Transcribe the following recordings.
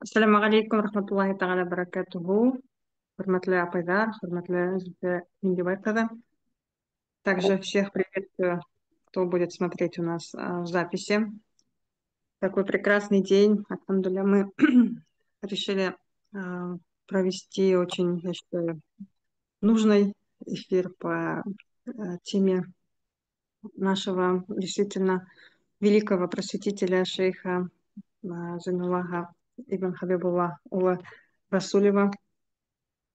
Ассаламу алейкум, рахматуллахи тааля баракатуху. Хурматлы апайдар, хурматлы Зульфия Миндибаевна. Также всех приветствую, кто будет смотреть у нас в записи. Такой прекрасный день. Альхамдулillah, мы решили провести очень, я считаю, нужный эфир по теме нашего действительно великого просветителя шейха Зайнуллаха ибн Хабибулла Ула Расулева.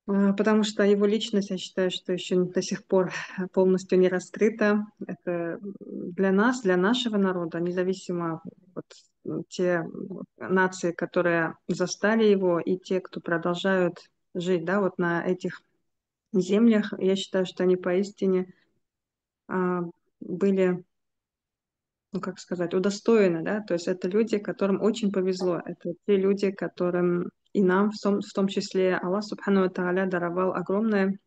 Потому что его личность, я считаю, что еще до сих пор полностью не раскрыта. Это для нас, для нашего народа, независимо те нации, которые застали его, и те, кто продолжают жить, да, вот на этих землях, я считаю, что они поистине а, были, ну как сказать, удостоены, да, то есть это люди, которым очень повезло, это те люди, которым и нам, в том числе, Аллах Субхану ва Тааля даровал огромное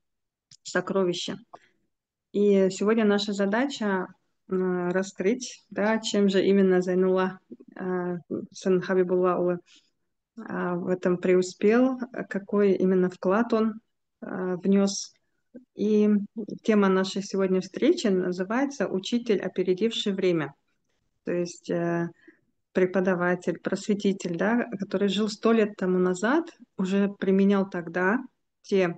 сокровище. И сегодня наша задача раскрыть, да, чем же именно Зайнулла сын Хабибулла в этом преуспел, какой именно вклад он внес. И тема нашей сегодня встречи называется «Учитель, опередивший время». То есть преподаватель, просветитель, да, который жил 100 лет тому назад, уже применял тогда те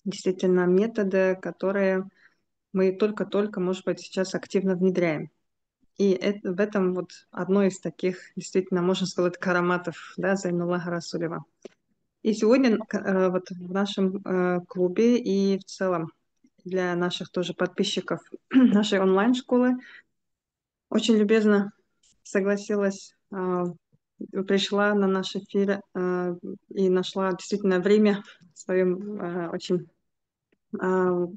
действительно методы, которые мы только-только, может быть, сейчас активно внедряем. И в этом вот одно из таких, действительно, можно сказать, караматов, да, Зайнуллаха Расулева. И сегодня вот в нашем клубе и в целом для наших тоже подписчиков нашей онлайн-школы очень любезно согласилась, пришла на наш эфир и нашла действительно время в своем очень в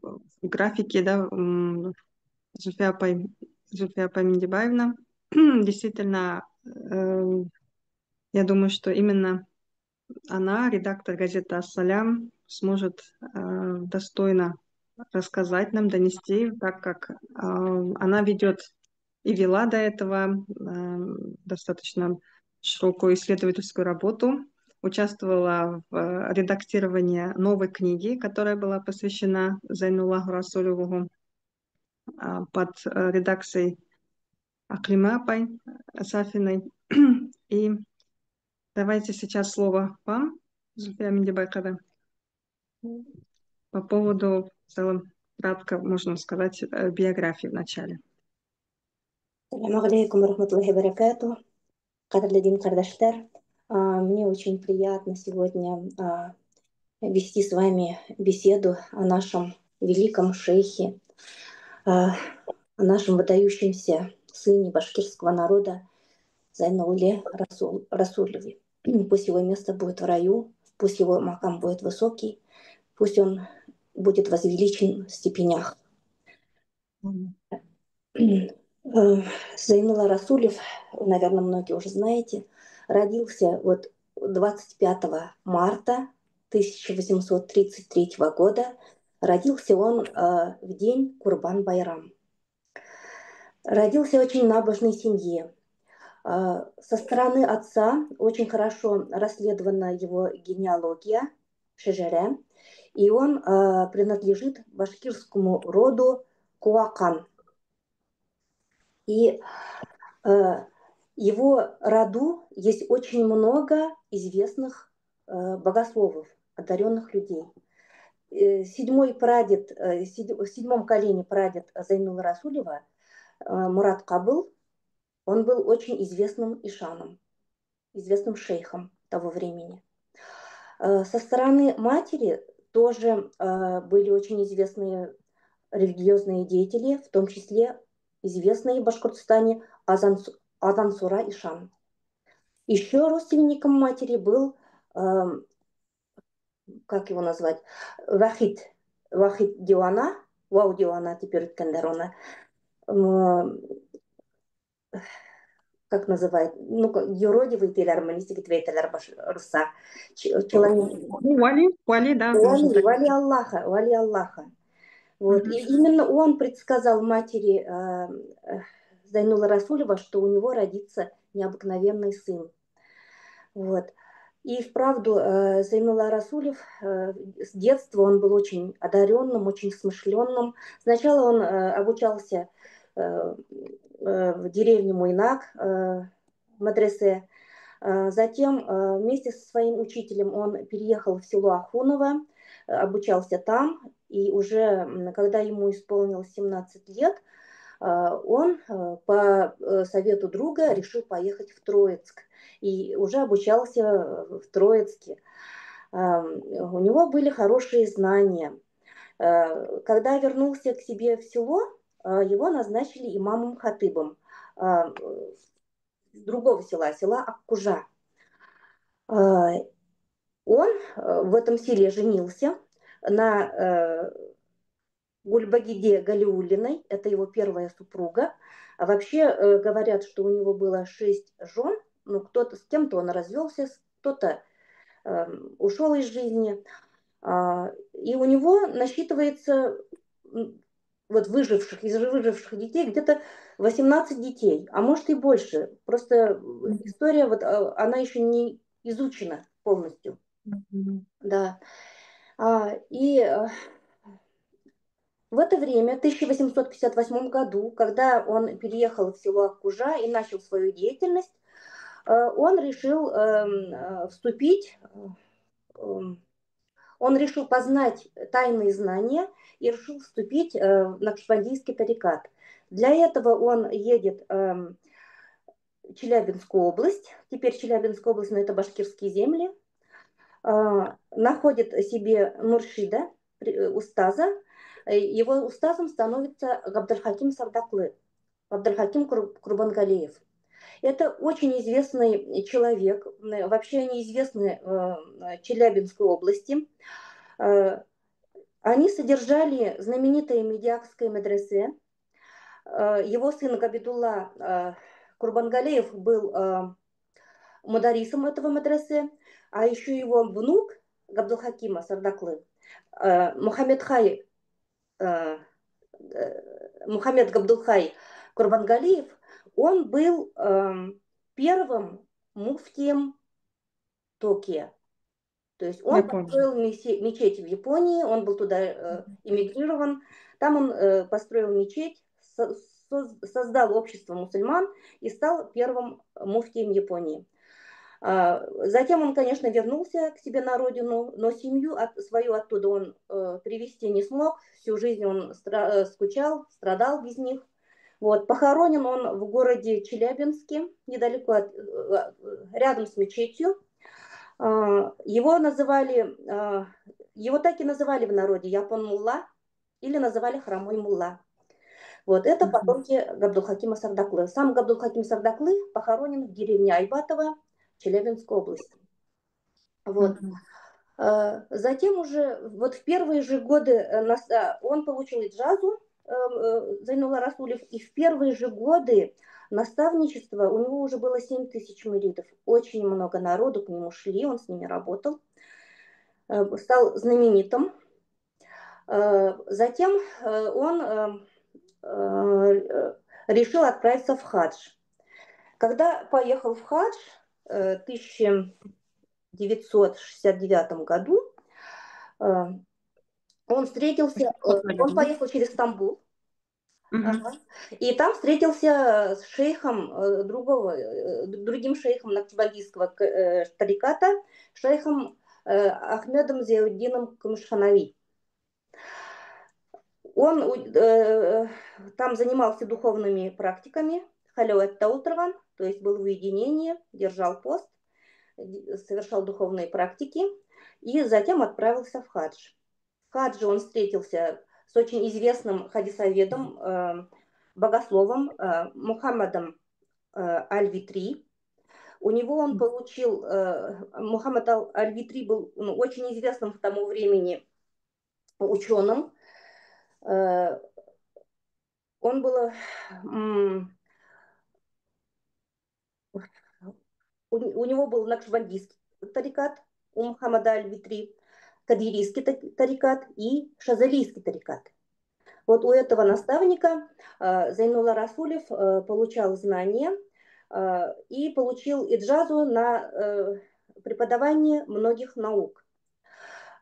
графике, да, Зульфия Миндибаевна. Действительно, я думаю, что именно она, редактор газеты «Ассалям», сможет достойно рассказать нам, донести, так как она ведет и вела до этого достаточно широкую исследовательскую работу, участвовала в редактировании новой книги, которая была посвящена Зайнуллаху Расулеву под редакцией Аклима Апай Сафиной. И давайте сейчас слово вам, Зульфия Миндибайкада, по поводу, в целом, кратко, можно сказать, биографии в начале. Ассаламу алейкум рахматуллахи баракату. Кадрлидин Кардаштар. Мне очень приятно сегодня вести с вами беседу о нашем великом шейхе, о нашем выдающемся сыне башкирского народа Зайнулле Расулеве. Пусть его место будет в раю, пусть его макам будет высокий, пусть он будет возвеличен в степенях. Зайнулла Расулев, наверное, многие уже знаете, родился 25 марта 1833 года. Родился он в день Курбан-Байрам. Родился в очень набожной семье. Со стороны отца очень хорошо расследована его генеалогия Шежере, и он принадлежит башкирскому роду Куакан. И его роду есть очень много известных богословов, одаренных людей. В седьмом колене прадед Зайнулла Расулева Мурат Кабыл, он был очень известным ишаном, известным шейхом того времени. Со стороны матери тоже были очень известные религиозные деятели, в том числе известные в Башкортостане Азансура Ишан. Еще родственником матери был, как его назвать, Вахид Диуана, Вау Диуана теперь Кандерона, как называют, ну, юродивый тейлер, манистики твейтелер руса. Вали, да, можно так. Вали Аллаха. Вот. И именно он предсказал матери Зайнулла Расулева, что у него родится необыкновенный сын. Вот. И вправду Зайнулла Расулев с детства он был очень одаренным, очень смышленным. Сначала он обучался в деревне Муйнак, в медресе. Затем вместе со своим учителем он переехал в село Ахуново, обучался там. И уже когда ему исполнилось 17 лет, он по совету друга решил поехать в Троицк. И уже обучался в Троицке. У него были хорошие знания. Когда вернулся к себе в село, его назначили имамом-хатыбом другого села, села Аккужа. Он в этом селе женился на Гульбагиде Галиуллиной, это его первая супруга. А вообще говорят, что у него было 6 жен, ну, кто-то с кем-то он развелся, кто-то ушел из жизни. И у него насчитывается вот выживших, из выживших детей где-то 18 детей, а может и больше. Просто история, вот, она еще не изучена полностью. Да. И в это время, в 1858 году, когда он переехал в село Аккужа и начал свою деятельность, он решил вступить, он решил познать тайные знания и решил вступить в накшбандийский тарикат. Для этого он едет в Челябинскую область, теперь Челябинская область, но это башкирские земли, находит себе муршида, устаза. Его устазом становится Габдальхаким Сардаклы, Габдальхаким Курбангалеев. Это очень известный человек, вообще они известны в Челябинской области. Они содержали знаменитое Медиакское медресе. Его сын Габидулла Курбангалеев был мударисом этого медресе, а еще его внук Габдулхакима Сардаклы, Мухаммед Хай, Мухаммед Габдулхай Курбангалиев, он был первым муфтием Токио. То есть Я он понял. построил мечеть в Японии, он был туда эмигрирован, там он построил мечеть, создал общество мусульман и стал первым муфтием Японии. Затем он, конечно, вернулся к себе на родину, но семью свою оттуда он привезти не смог. Всю жизнь он скучал, страдал без них. Вот. Похоронен он в городе Челябинске, недалеко рядом с мечетью. Его называли, его так и называли в народе Япон Мулла или называли Хромой Мулла. Вот это потомки Габдулхакима Сардаклы. Сам Габдулхаким Сардаклы похоронен в деревне Айбатово Челябинской области. Вот. Затем уже вот в первые же годы он получил иджазу, Зайнулла Расулев, и в первые же годы наставничества у него уже было 7 тысяч муридов. Очень много народу к нему шли, он с ними работал, стал знаменитым. Затем он решил отправиться в хадж. Когда поехал в хадж в 1969 году, он встретился, он поехал через Стамбул, и там встретился с шейхом другим шейхом накшбандийского тариката, шейхом Ахмедом Зиауддином Кумшханави. Он там занимался духовными практиками, халяват таутраван, то есть был в уединении, держал пост, совершал духовные практики и затем отправился в хадж. В хадже он встретился с очень известным хадисоведом, богословом Мухаммадом Аль-Витри. У него он получил, Мухаммад Аль-Витри был очень известным в тому времени ученым. Он был, у него был накшбандийский тарикат, у Мухаммада Аль-Витри, кадирийский тарикат и шазалийский тарикат. Вот у этого наставника Зайнулла Расулев получал знания и получил иджазу на преподавание многих наук.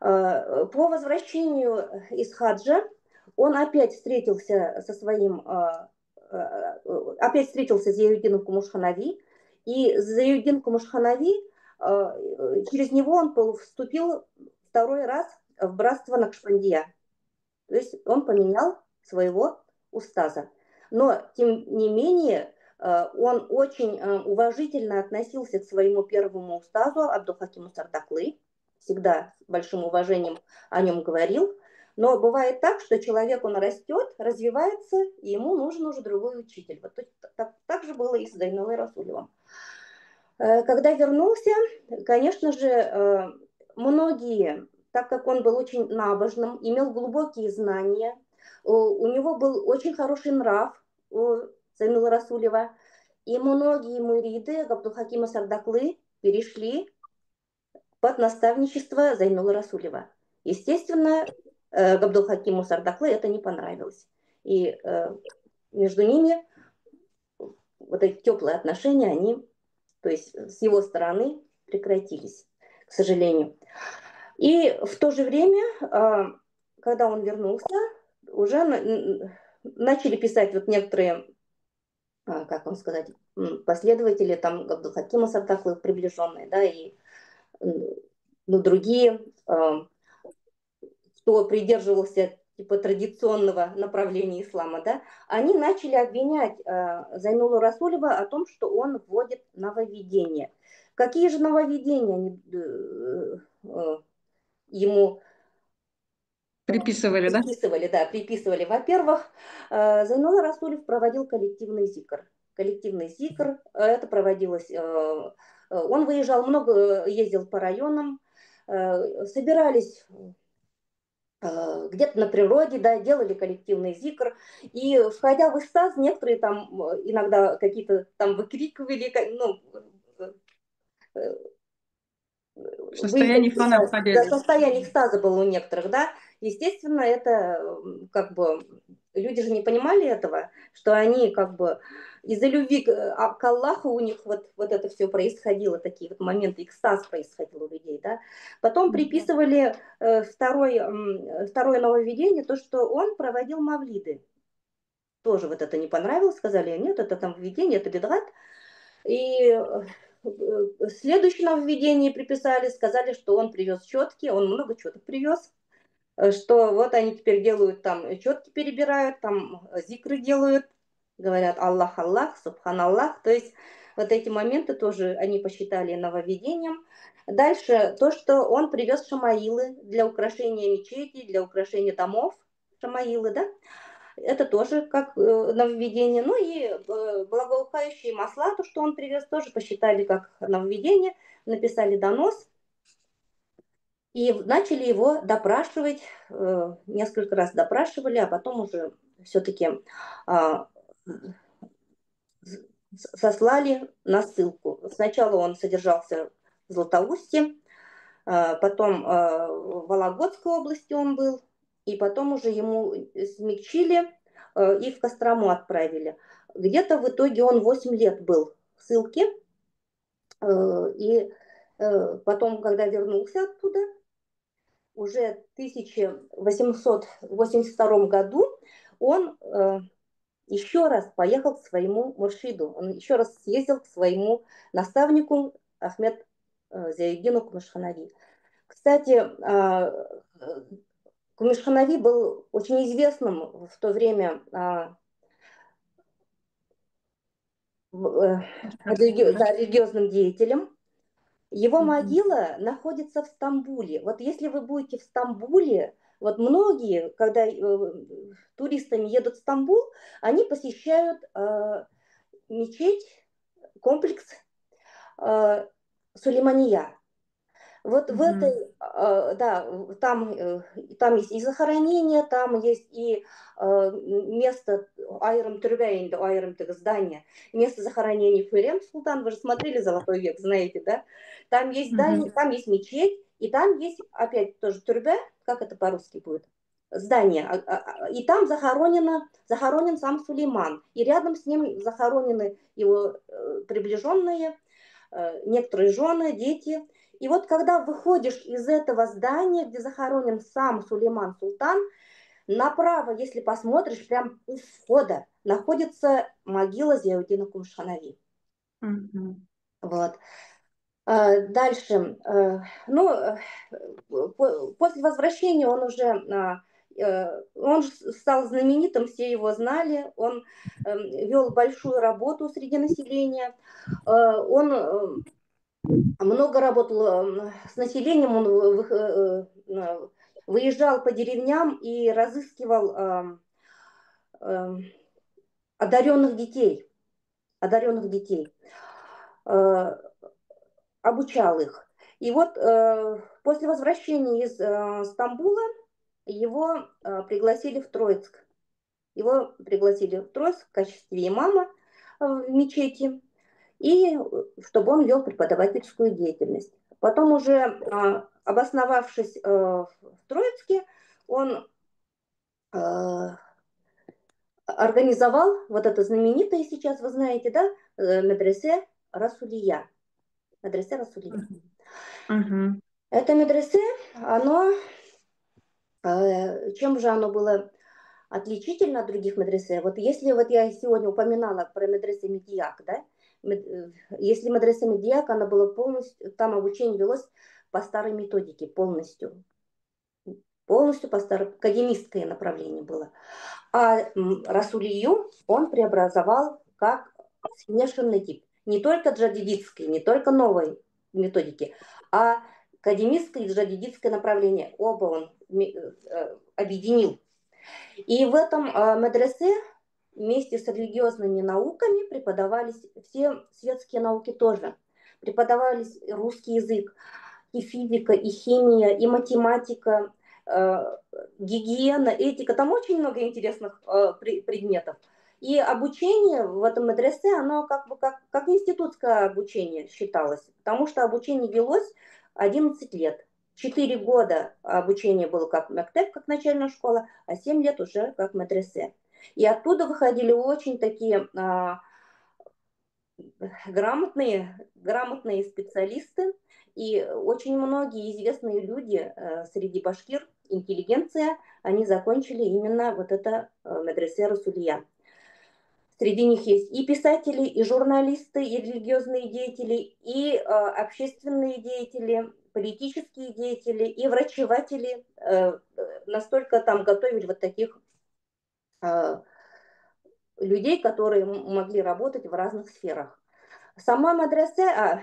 По возвращению из хаджа он опять встретился со своим, опять встретился с Зиауддином Кумушханави, и Зиауддин Кумушханави, через него он вступил второй раз в братство Накшбандия. То есть он поменял своего устаза. Но, тем не менее, он очень уважительно относился к своему первому устазу Абдулхакиму Сардаклы, всегда с большим уважением о нем говорил. Но бывает так, что человек, он растет, развивается, и ему нужен уже другой учитель. Вот так же было и с Зайнулой Расулевым. Когда вернулся, конечно же, многие, так как он был очень набожным, имел глубокие знания, у него был очень хороший нрав у Зайнула Расулева, и многие муриды Абдулхакима Сардаклы перешли под наставничество Зайнула Расулева. Естественно, Абдулхакиму Сардаклы это не понравилось. И между ними вот эти теплые отношения, они, то есть с его стороны, прекратились, к сожалению. И в то же время, когда он вернулся, уже начали писать вот некоторые, как вам сказать, последователи, там, Абдулхакима Сардаклы, приближенные, да, и другие, кто придерживался типа традиционного направления ислама, да, они начали обвинять Зайнулу Расулева о том, что он вводит нововведения. Какие же нововведения они ему Приписывали, да? приписывали? Да, приписывали. Во-первых, Зайнулла Расулев проводил коллективный зикр. Коллективный зикр, это проводилось, он выезжал много, ездил по районам, собирались где-то на природе, да, делали коллективный зикр, и входя в экстаз, некоторые там иногда какие-то там выкрикивали, ну, В состоянии фана входили. состояние экстаза было у некоторых, да, естественно, это как бы люди же не понимали этого, что они как бы из-за любви к Аллаху у них вот это все происходило, такие вот моменты, экстаз происходил у людей, да. Потом приписывали второе нововведение, то, что он проводил мавлиды. Тоже вот это не понравилось, сказали, нет, это там введение, это бедрат. И следующее нововведение приписали, сказали, что он привез четки, он много четок привез, что вот они теперь делают там, четки перебирают, там зикры делают, говорят Аллах, Аллах, Субханаллах, то есть вот эти моменты тоже они посчитали нововведением. Дальше то, что он привез шамаилы для украшения мечетей, для украшения домов, шамаилы, да, это тоже как нововведение. Ну и благоухающие масла, то, что он привез, тоже посчитали как нововведение, написали донос и начали его допрашивать, несколько раз допрашивали, а потом уже все-таки сослали на ссылку. Сначала он содержался в Златоусте, потом в Вологодской области он был, и потом уже ему смягчили и в Кострому отправили. Где-то в итоге он 8 лет был в ссылке, и потом, когда вернулся оттуда, уже в 1882 году он еще раз поехал к своему муршиду, он еще раз съездил к своему наставнику Ахмед Зиауддину Кумушханави. Кстати, Кумушханави был очень известным в то время религиозным деятелем. Его могила находится в Стамбуле. Вот если вы будете в Стамбуле, вот многие, когда туристами едут в Стамбул, они посещают мечеть, комплекс Сулеймания. Вот в этой, да, там есть и захоронение, там есть и место Айрам Тюрбейнда, Айрам здание, место захоронения Хюррем Султан, вы же смотрели «Золотой век», знаете, да? Там есть здание, там есть мечеть, и там есть опять тоже тюрбе, как это по-русски будет? Здание, и там захоронен сам Сулейман, и рядом с ним захоронены его приближенные, некоторые жены, дети. И вот когда выходишь из этого здания, где захоронен сам Сулейман Султан, направо, если посмотришь, прям у входа находится могила Зиауддина Кумшханави. Мгм. Вот. Дальше, ну, после возвращения он стал знаменитым, все его знали, он вел большую работу среди населения, он много работал с населением, он выезжал по деревням и разыскивал одаренных детей, одаренных детей. Обучал их. И вот после возвращения из Стамбула его пригласили в Троицк. Его пригласили в Троицк в качестве имама в мечети, и чтобы он вел преподавательскую деятельность. Потом уже обосновавшись в Троицке, он организовал вот это знаменитое сейчас, вы знаете, да, медресе Расулия. Медресе Расулия. Мгм. Это медресе, оно, чем же оно было отличительно от других медресе? Вот если вот я сегодня упоминала про медресе Медияк, да, если медресе Медияк, она была полностью, там обучение велось по старой методике, полностью по старой, академистское направление было. А Расулию он преобразовал как смешанный тип. Не только джадидитской, не только новой методики, а академистское и джадидитское направление. Оба он объединил. И в этом медресе вместе с религиозными науками преподавались все светские науки тоже. Преподавались русский язык, и физика, и химия, и математика, гигиена, этика. Там очень много интересных предметов. И обучение в этом медресе, оно как бы как институтское обучение считалось, потому что обучение велось 11 лет. 4 года обучение было как мектеп, как начальная школа, а 7 лет уже как медресе. И оттуда выходили очень такие грамотные специалисты, и очень многие известные люди среди башкир, интеллигенция, они закончили именно вот это медресе Расулия. Среди них есть и писатели, и журналисты, и религиозные деятели, и общественные деятели, политические деятели, и врачеватели. Настолько там готовили вот таких людей, которые могли работать в разных сферах. Сама медресе,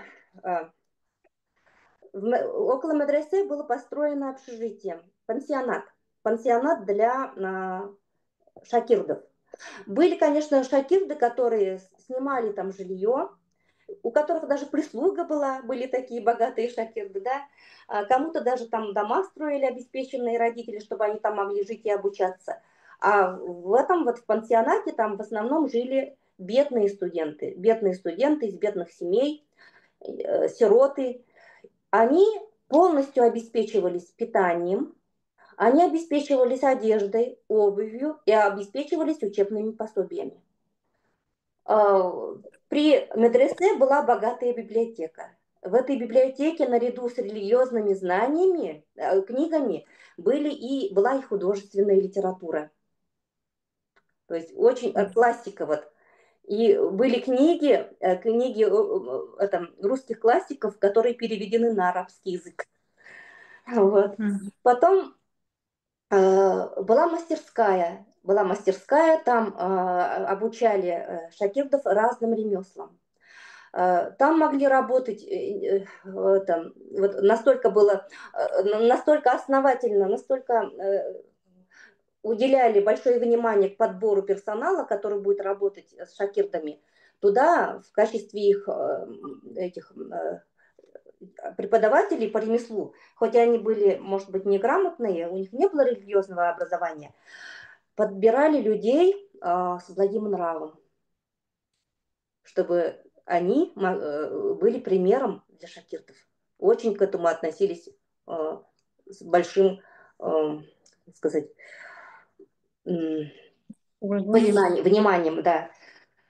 около медресе было построено общежитие, пансионат для шакирдов. Были, конечно, шакирды, которые снимали там жилье, у которых даже прислуга была, были такие богатые шакирды, да, кому-то даже там дома строили обеспеченные родители, чтобы они там могли жить и обучаться. А в этом вот в пансионате там в основном жили бедные студенты из бедных семей, сироты. Они полностью обеспечивались питанием, они обеспечивались одеждой, обувью и обеспечивались учебными пособиями. При медресе была богатая библиотека. В этой библиотеке наряду с религиозными знаниями, книгами, была и художественная литература. То есть очень классика вот. И были книги русских классиков, которые переведены на арабский язык. Вот. Мгм. Потом была мастерская, там обучали шакирдов разным ремеслам. Там могли работать, вот настолько основательно, настолько уделяли большое внимание к подбору персонала, который будет работать с шакирдами. Туда в качестве их этих преподавателей по ремеслу, хоть они были, может быть, неграмотные, у них не было религиозного образования, подбирали людей с благим нравом, чтобы они были примером для шакиртов. Очень к этому относились с большим, сказать, Уважением. вниманием, да.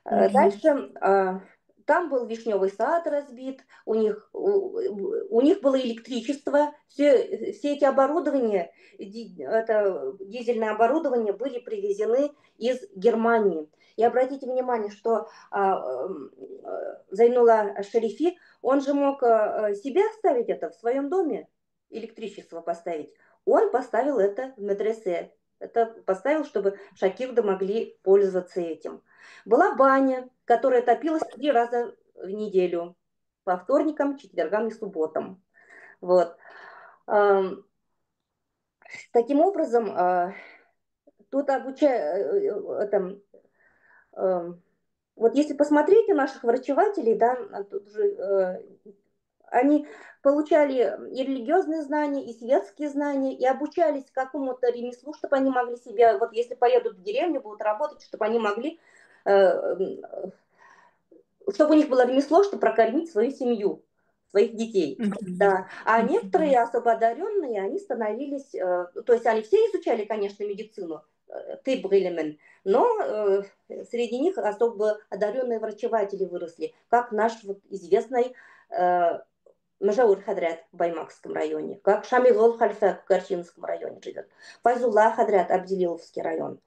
Мгм. Дальше там был вишневый сад разбит, у них было электричество, все эти оборудования, это дизельное оборудование были привезены из Германии. И обратите внимание, что Зайнула Шарифи, он же мог себе оставить это в своем доме, электричество поставить. Он поставил это в медресе. Это поставил, чтобы шакирды могли пользоваться этим. Была баня, которая топилась 3 раза в неделю. По вторникам, четвергам и субботам. Вот. Таким образом, тут обучают, вот если посмотреть на наших врачевателей, да, тут же, они получали и религиозные знания, и светские знания, и обучались какому-то ремеслу, чтобы они могли себя, вот если поедут в деревню, будут работать, чтобы они могли, э, чтобы у них было ремесло, чтобы прокормить свою семью, своих детей. Мгм. Да. А Мгм. некоторые особо одаренные, они становились, то есть они все изучали, конечно, медицину, ты Брилемен, но среди них особо одаренные врачеватели выросли, как наш вот известный Мажаур Хадрят в Баймакском районе, как Шамигол Хальфа в Горчинском районе живет, Файзулла Хадрят, Абдилиловский район,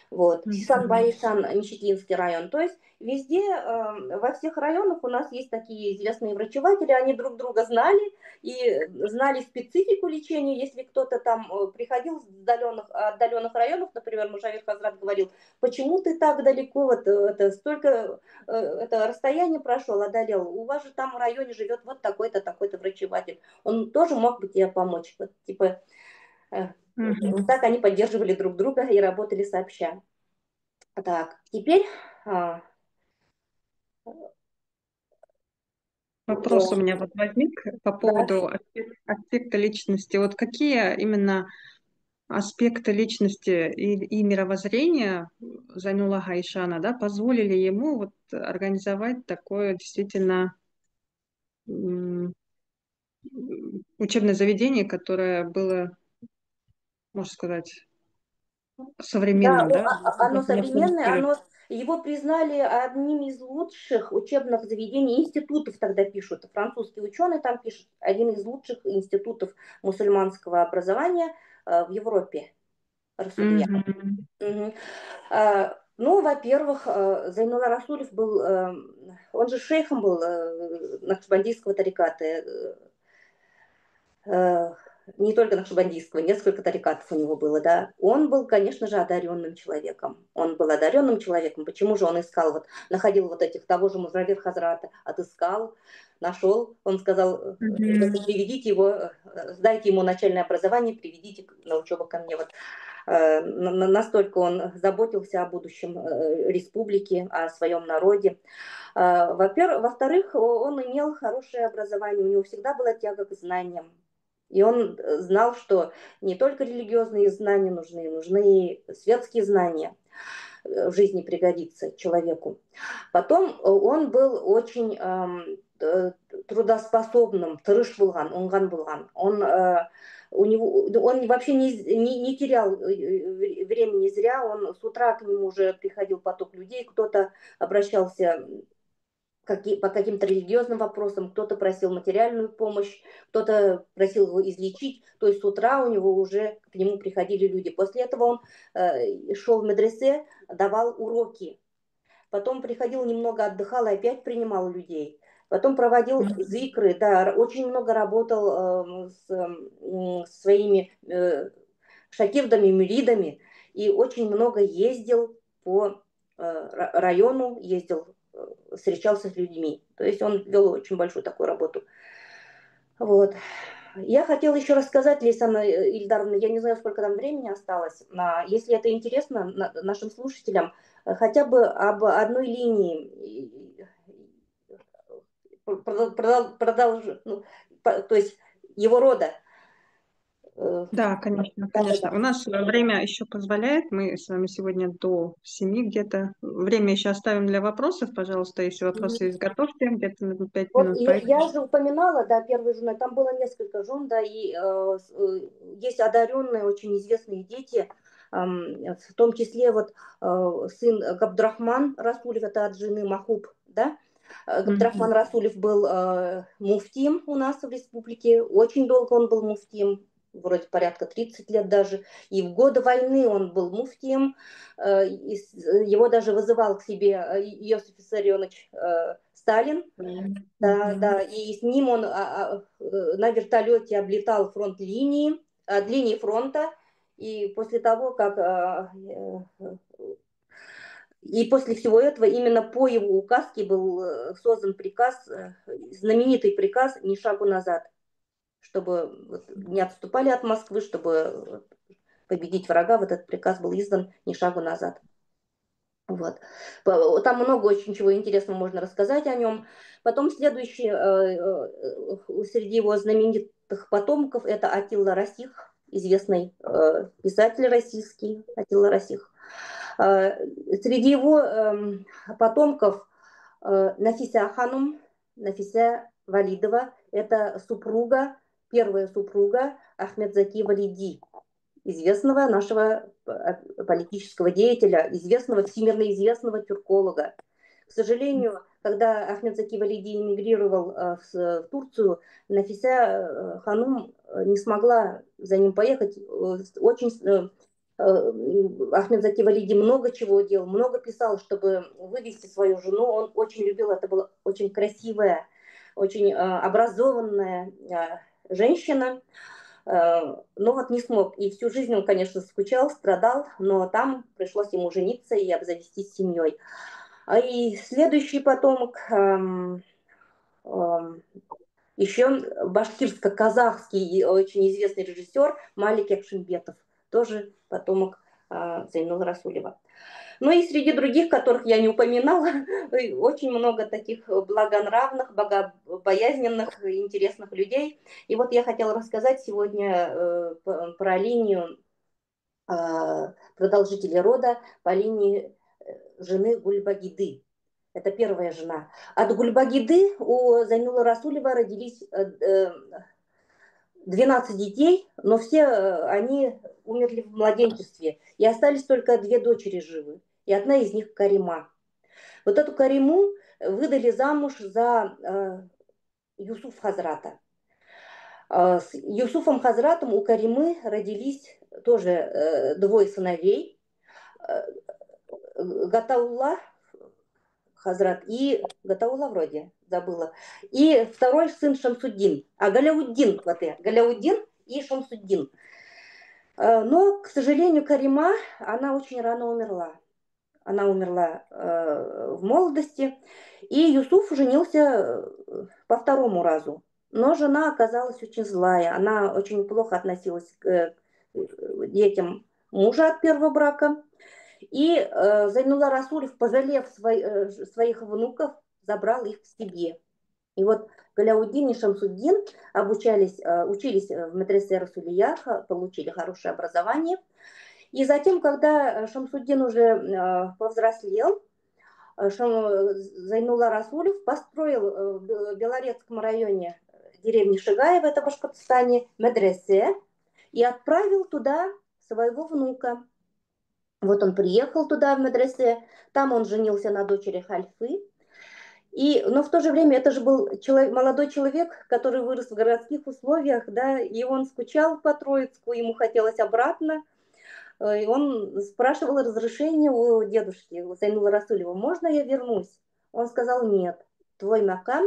вот, Сисан Мгм. Баишан, Мечетинский район. То есть везде, во всех районах у нас есть такие известные врачеватели, они друг друга знали и знали специфику лечения. Если кто-то там приходил с отдаленных районов, например, Мужавир Хазрат говорил, почему ты так далеко, вот это столько это расстояние прошел, одолел, у вас же там в районе живет вот такой-то, такой-то врачеватель. Он тоже мог бы тебе помочь. Вот, типа, вот Мгм. так они поддерживали друг друга и работали сообща. Так, теперь а, Вопрос у меня вот возник по да, поводу аспекта личности. Вот какие именно аспекты личности и мировоззрения Зайнула Гайшана, да, позволили ему вот организовать такое действительно м, учебное заведение, которое было, можно сказать, да, современным, да, оно для всех современное, вперед. его признали одним из лучших учебных заведений, институтов тогда пишут, французский ученый там пишет, один из лучших институтов мусульманского образования в Европе, Расулия. Мгм. Мгм. Ну, во-первых, Зайнула Расулев был, он же шейхом был Накшбандийского тариката, э, не только накшбандийского, несколько тарикатов у него было, да. Он был, конечно же, одаренным человеком. Он был одаренным человеком. Почему же он искал, вот, находил вот этих, того же Музравир Хазрата, отыскал, нашел. Он сказал, Мгм. приведите его, сдайте ему начальное образование, приведите на учебу ко мне. Вот. Настолько он заботился о будущем республики, о своем народе. Во-вторых, он имел хорошее образование, у него всегда была тяга к знаниям. И он знал, что не только религиозные знания нужны и светские знания в жизни пригодится человеку. Потом он был очень трудоспособным, тырыш булган, унган булган. Он вообще не терял времени зря, он с утра к нему уже приходил поток людей, кто-то обращался по каким-то религиозным вопросам, кто-то просил материальную помощь, кто-то просил его излечить. То есть с утра у него уже к нему приходили люди. После этого он шел в медресе, давал уроки. Потом приходил, немного отдыхал и опять принимал людей. Потом проводил зикры, да, очень много работал с своими шакирдами, мюридами и очень много ездил по району, ездил, встречался с людьми. То есть он вел очень большую такую работу. Вот. Я хотела еще рассказать, Лейсан Ильдаровна, я не знаю, сколько там времени осталось, если это интересно нашим слушателям, хотя бы об одной линии ну, то есть его рода. Да, конечно, Да, да, конечно. да. У нас время еще позволяет. Мы с вами сегодня до 7 где-то. Время еще оставим для вопросов, пожалуйста. Если вопросы есть, готовьте где-то на 5 Вот минут. я же упоминала, да, первый журнал, там было несколько жен, да, и есть одаренные, очень известные дети, в том числе вот сын Габдрахман Расулев, это от жены Махуб, да, Габдрахман Мгм. Расулев был муфтием у нас в республике. Очень долго он был муфтием, вроде порядка 30 лет даже. И в годы войны он был муфтием. Его даже вызывал к себе Иосиф Виссарионович Сталин. Да, Мгм. да, и с ним он на вертолете облетал фронт линии, от линии фронта. И после того, как и после всего этого именно по его указке был создан приказ, знаменитый приказ «Ни шагу назад», чтобы не отступали от Москвы, чтобы победить врага. Вот этот приказ был издан «Ни шагу назад». Вот. Там много очень чего интересного можно рассказать о нем. Потом следующий среди его знаменитых потомков это Атилла Расих, известный писатель российский Атилла Расих. Среди его потомков Нафиса Ханум, Нафиса Валидова, это супруга, первая супруга Ахмедзаки Валиди, известного нашего политического деятеля, известного, всемирно известного тюрколога. К сожалению, когда Ахмед Заки Валиди эмигрировал в Турцию, Нафиса Ханум не смогла за ним поехать. Очень Ахмед Заки Валиди много чего делал, много писал, чтобы вывести свою жену. Он очень любил, это была очень красивая, очень образованная женщина. Но вот не смог. И всю жизнь он, конечно, скучал, страдал, но там пришлось ему жениться и обзавестись семьей. И следующий потомок, еще башкирско-казахский очень известный режиссер Малик Якшинбетов, тоже потомок Зайнула Расулева. Ну и среди других, которых я не упоминала, очень много таких благонравных, богобоязненных, интересных людей. И вот я хотела рассказать сегодня про линию продолжителей рода по линии жены Гульбагиды. Это первая жена. От Гульбагиды у Зайнула Расулева родились 12 детей, но все они умерли в младенчестве. И остались только две дочери живы. И одна из них Карима. Вот эту Кариму выдали замуж за Юсуф Хазрата. С Юсуфом Хазратом у Каримы родились тоже двое сыновей. Гатаулла Хазрат и Гатаула вроде забыла. И второй сын Шамсуддин. Галяуддин, вот я, Галяуддин и Шамсуддин. Но, к сожалению, Карима, она очень рано умерла. Она умерла в молодости. И Юсуф женился по второму разу. Но жена оказалась очень злая. Она очень плохо относилась к детям мужа от первого брака. И Зайнула Расулев, пожалев своих внуков, забрал их к себе. И вот Галяуддин и Шамсуддин учились в медресе Расулиях, получили хорошее образование. И затем, когда Шамсуддин уже повзрослел, Зайнула Расулев построил в Белорецком районе деревни Шигаева, это в Башкортостане, медресе, и отправил туда своего внука. Вот он приехал туда, в медресе, там он женился на дочери Хальфы. Но в то же время это же был молодой человек, который вырос в городских условиях, да, и он скучал по Троицку, ему хотелось обратно. И он спрашивал разрешения у дедушки, у Зайнула Расулева, можно я вернусь? Он сказал, нет, твой макам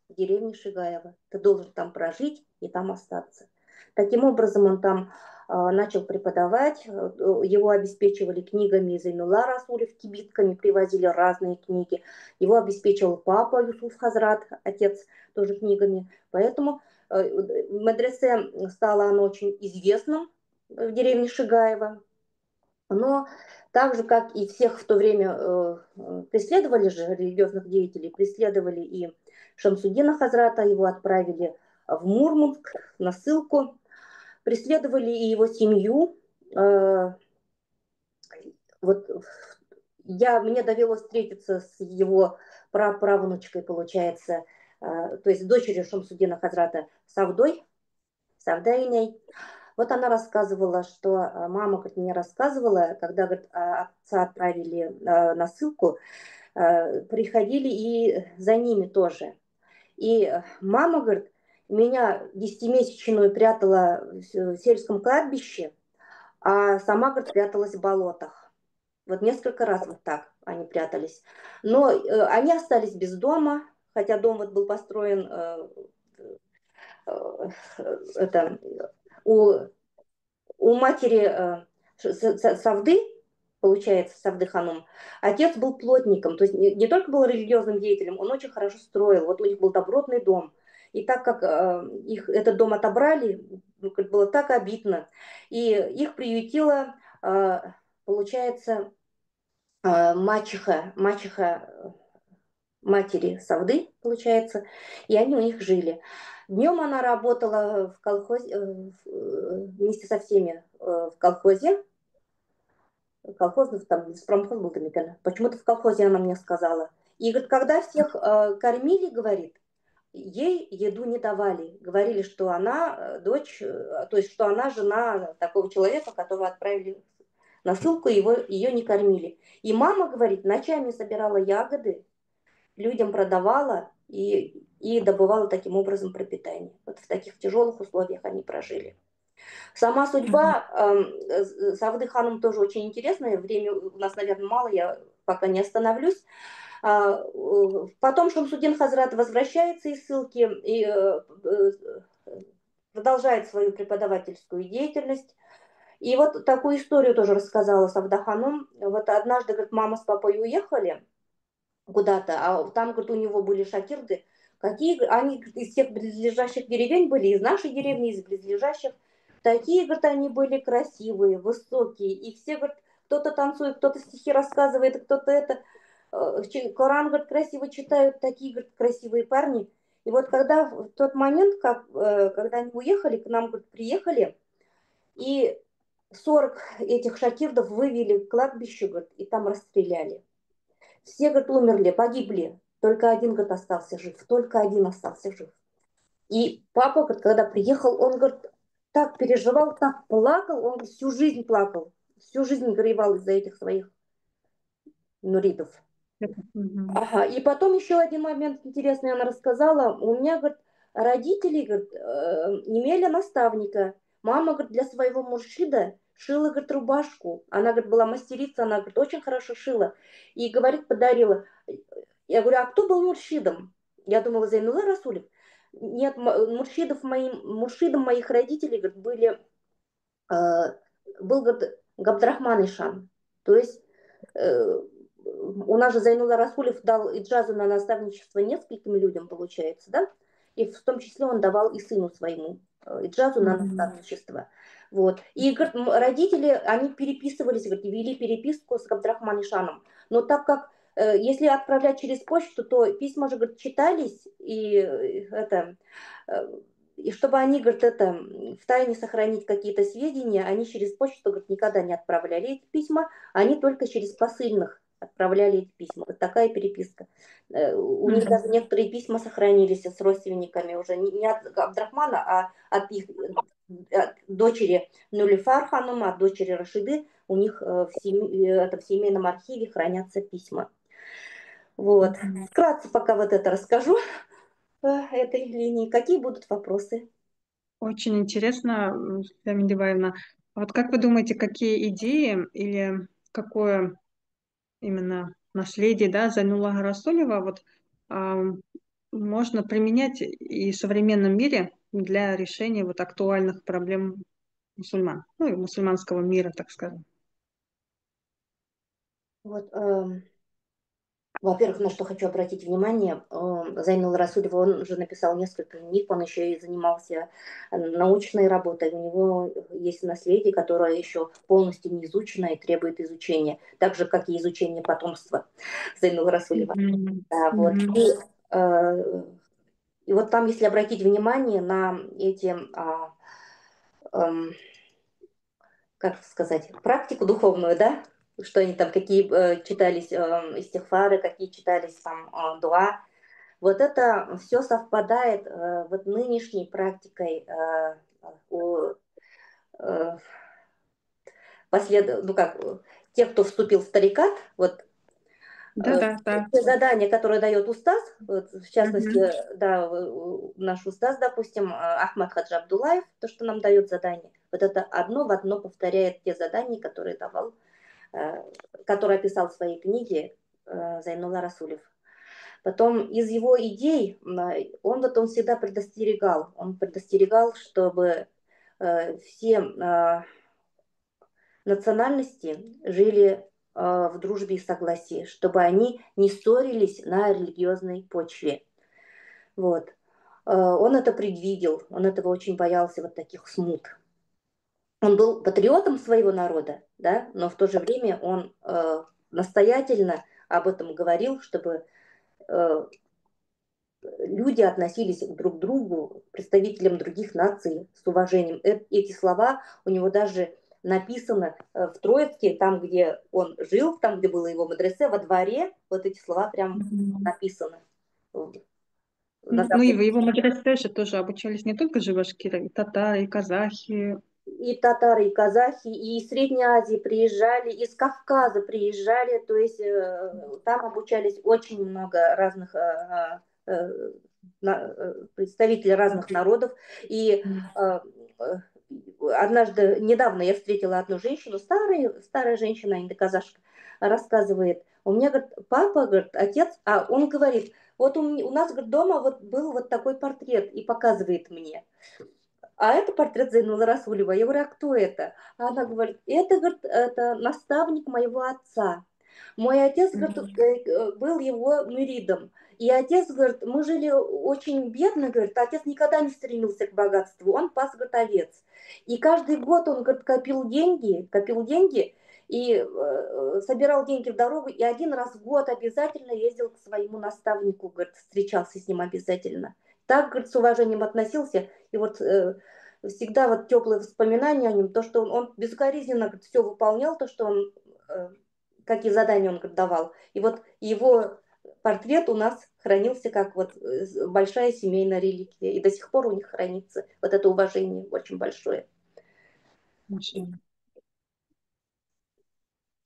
в деревне Шигаева, ты должен там прожить и там остаться. Таким образом он там начал преподавать, его обеспечивали книгами Зайнула Расулев, кибитками, привозили разные книги, его обеспечивал папа Юсуф Хазрат, отец, тоже книгами. Поэтому в медресе стало оно очень известным в деревне Шигаева. Но так же, как и всех в то время преследовали же религиозных деятелей, преследовали и Шамсуддина Хазрата, его отправили в Мурманск на ссылку, преследовали и его семью. Вот мне довелось встретиться с его праправнучкой, получается, то есть дочерью Шамсуддина Хазрата Савдайной. Вот она рассказывала, что мама, как мне рассказывала, когда говорит, отца отправили на ссылку, приходили и за ними тоже. И мама, говорит, меня десятимесячную прятала в сельском кладбище, а сама, говорит, пряталась в болотах. Вот несколько раз вот так они прятались. Но они остались без дома, хотя дом вот был построен э, это, у, у матери Савды, получается, Савды Ханум, отец был плотником, то есть не только был религиозным деятелем, он очень хорошо строил. Вот у них был добротный дом. И так как их этот дом отобрали, ну, как было так обидно. И их приютила, получается, мачеха матери Савды, получается, и они у них жили. Днем она работала в колхозе, вместе со всеми в колхозе, колхоз, ну, там, с промхоз был, наверное. Почему-то в колхозе она мне сказала. И говорит, когда всех кормили, говорит, ей еду не давали. Говорили, что она дочь, то есть, что она жена такого человека, которого отправили на ссылку, ее не кормили. И мама, говорит, ночами собирала ягоды, людям продавала и добывала таким образом пропитание. Вот в таких тяжелых условиях они прожили. Сама Мгм. судьба Савды Ханом тоже очень интересная. Время у нас, наверное, мало, я пока не остановлюсь. Потом Шамсудин Хазрат возвращается из ссылки и продолжает свою преподавательскую деятельность. И вот такую историю тоже рассказала Савда Ханум. Вот однажды, говорит, мама с папой уехали куда-то, а там, говорит, у него были шакирды. Какие они из всех близлежащих деревень были, из нашей деревни, из близлежащих. Такие, говорит, они были красивые, высокие. И все, говорит, кто-то танцует, кто-то стихи рассказывает, кто-то это. Коран, говорит, красиво читают, такие, говорит, красивые парни. И вот когда в тот момент, когда они уехали, к нам, говорит, приехали, и 40 этих шакирдов вывели к кладбищу, говорит, и там расстреляли. Все, говорит, умерли, погибли. Только один, говорит, остался жив. Только один остался жив. И папа, говорит, когда приехал, он, говорит, так переживал, так плакал. Он всю жизнь плакал. Всю жизнь горевал из-за этих своих нуридов. Мгм. Ага. И потом еще один момент интересный она рассказала. У меня, говорит, родители, говорит, имели наставника. Мама, говорит, для своего муршида шила, говорит, рубашку. Она, говорит, была мастерица, она, говорит, очень хорошо шила. И, говорит, подарила. Я говорю, а кто был муршидом? Я думала, Зайнула Расулев. Нет, муршидом моих родителей, говорит, э, был, говорит, Габдрахман Ишан. То есть э, у нас же Зайнула Расулев дал иджазу на наставничество нескольким людям, получается, да? И в том числе он давал и сыну своему иджазу на Мгм. наставничество. Вот. И, говорит, родители, они переписывались, говорит, вели переписку с Габдрахман Ишаном. Но так как если отправлять через почту, то письма же, говорит, читались, и это э, и чтобы они, говорит, это в тайне сохранить какие-то сведения, они через почту, говорит, никогда не отправляли эти письма, они только через посыльных отправляли эти письма. Вот такая переписка. У них даже Мгм. некоторые письма сохранились с родственниками уже не от Абдрахмана, а от их от дочери Нулифар Ханум, от дочери Рашиды. У них в семейном архиве хранятся письма. Вот. Мгм. Вкратце пока вот это расскажу этой линии. Какие будут вопросы? Очень интересно, Софья Медиваевна. А вот как вы думаете, какие идеи или какое именно наследие, да, Зайнуллаха Расулева вот ам, можно применять и в современном мире для решения вот актуальных проблем мусульман, ну и мусульманского мира, так скажем? Вот, во-первых, на что хочу обратить внимание, Зайнул Расулев, он уже написал несколько книг, он еще и занимался научной работой, у него есть наследие, которое еще полностью не изучено и требует изучения, так же, как и изучение потомства Зайнула Расулева. Мгм. Да, вот. Мгм. Э, и вот там, если обратить внимание на эти, эм, как сказать, практику духовную, да, что они там, какие читались истихфары, какие читались там дуа. Вот это все совпадает вот нынешней практикой у э, ну как, тех, кто вступил в тарикат, вот Да, да, да. те задания, которые дает устаз, вот, в частности, Мгм. да, наш устаз, допустим, Ахмад Хаджи Абдулаев, то, что нам дает задание, вот это одно в одно повторяет те задания, которые давал, э, которые описал в своей книге Зайнулла Расулев. Потом из его идей, он всегда он предостерегал, чтобы все национальности жили в дружбе и согласии, чтобы они не ссорились на религиозной почве. Вот. Он это предвидел, он этого очень боялся, вот таких смут. Он был патриотом своего народа, да, но в то же время он настоятельно об этом говорил, чтобы э, люди относились друг к другу, представителям других наций, с уважением. Эти слова у него даже написано в Троицке, там, где он жил, там, где было его медресе, во дворе, вот эти слова прям Мгм. написаны. На Ну и в его медресе же тоже обучались не только же башкиры, и татары, и казахи. И татары, и казахи, и из Средней Азии приезжали, из Кавказа приезжали, то есть там обучались очень много разных представителей разных народов. И Мгм. однажды, недавно я встретила одну женщину, старая женщина, индоказашка, рассказывает, у меня, говорит, папа, говорит, отец, а он говорит, вот у нас, говорит, дома вот был вот такой портрет, и показывает мне. А это портрет Зайнулы Расулева. Я говорю, а кто это? А она говорит, это, говорит, это наставник моего отца. Мой отец, говорит, Мгм. был его мюридом. И отец, говорит, мы жили очень бедно, говорит, отец никогда не стремился к богатству, он пас, говорит, овец. И каждый год он, говорит, копил деньги и собирал деньги в дорогу, и один раз в год обязательно ездил к своему наставнику, говорит, встречался с ним обязательно. Так, говорит, с уважением относился, и вот всегда вот теплые воспоминания о нем, то, что он безукоризненно, говорит, все выполнял, то, что он э, какие задания он давал. И вот его портрет у нас хранился как вот большая семейная реликвия. И до сих пор у них хранится вот это уважение очень большое. Хорошо.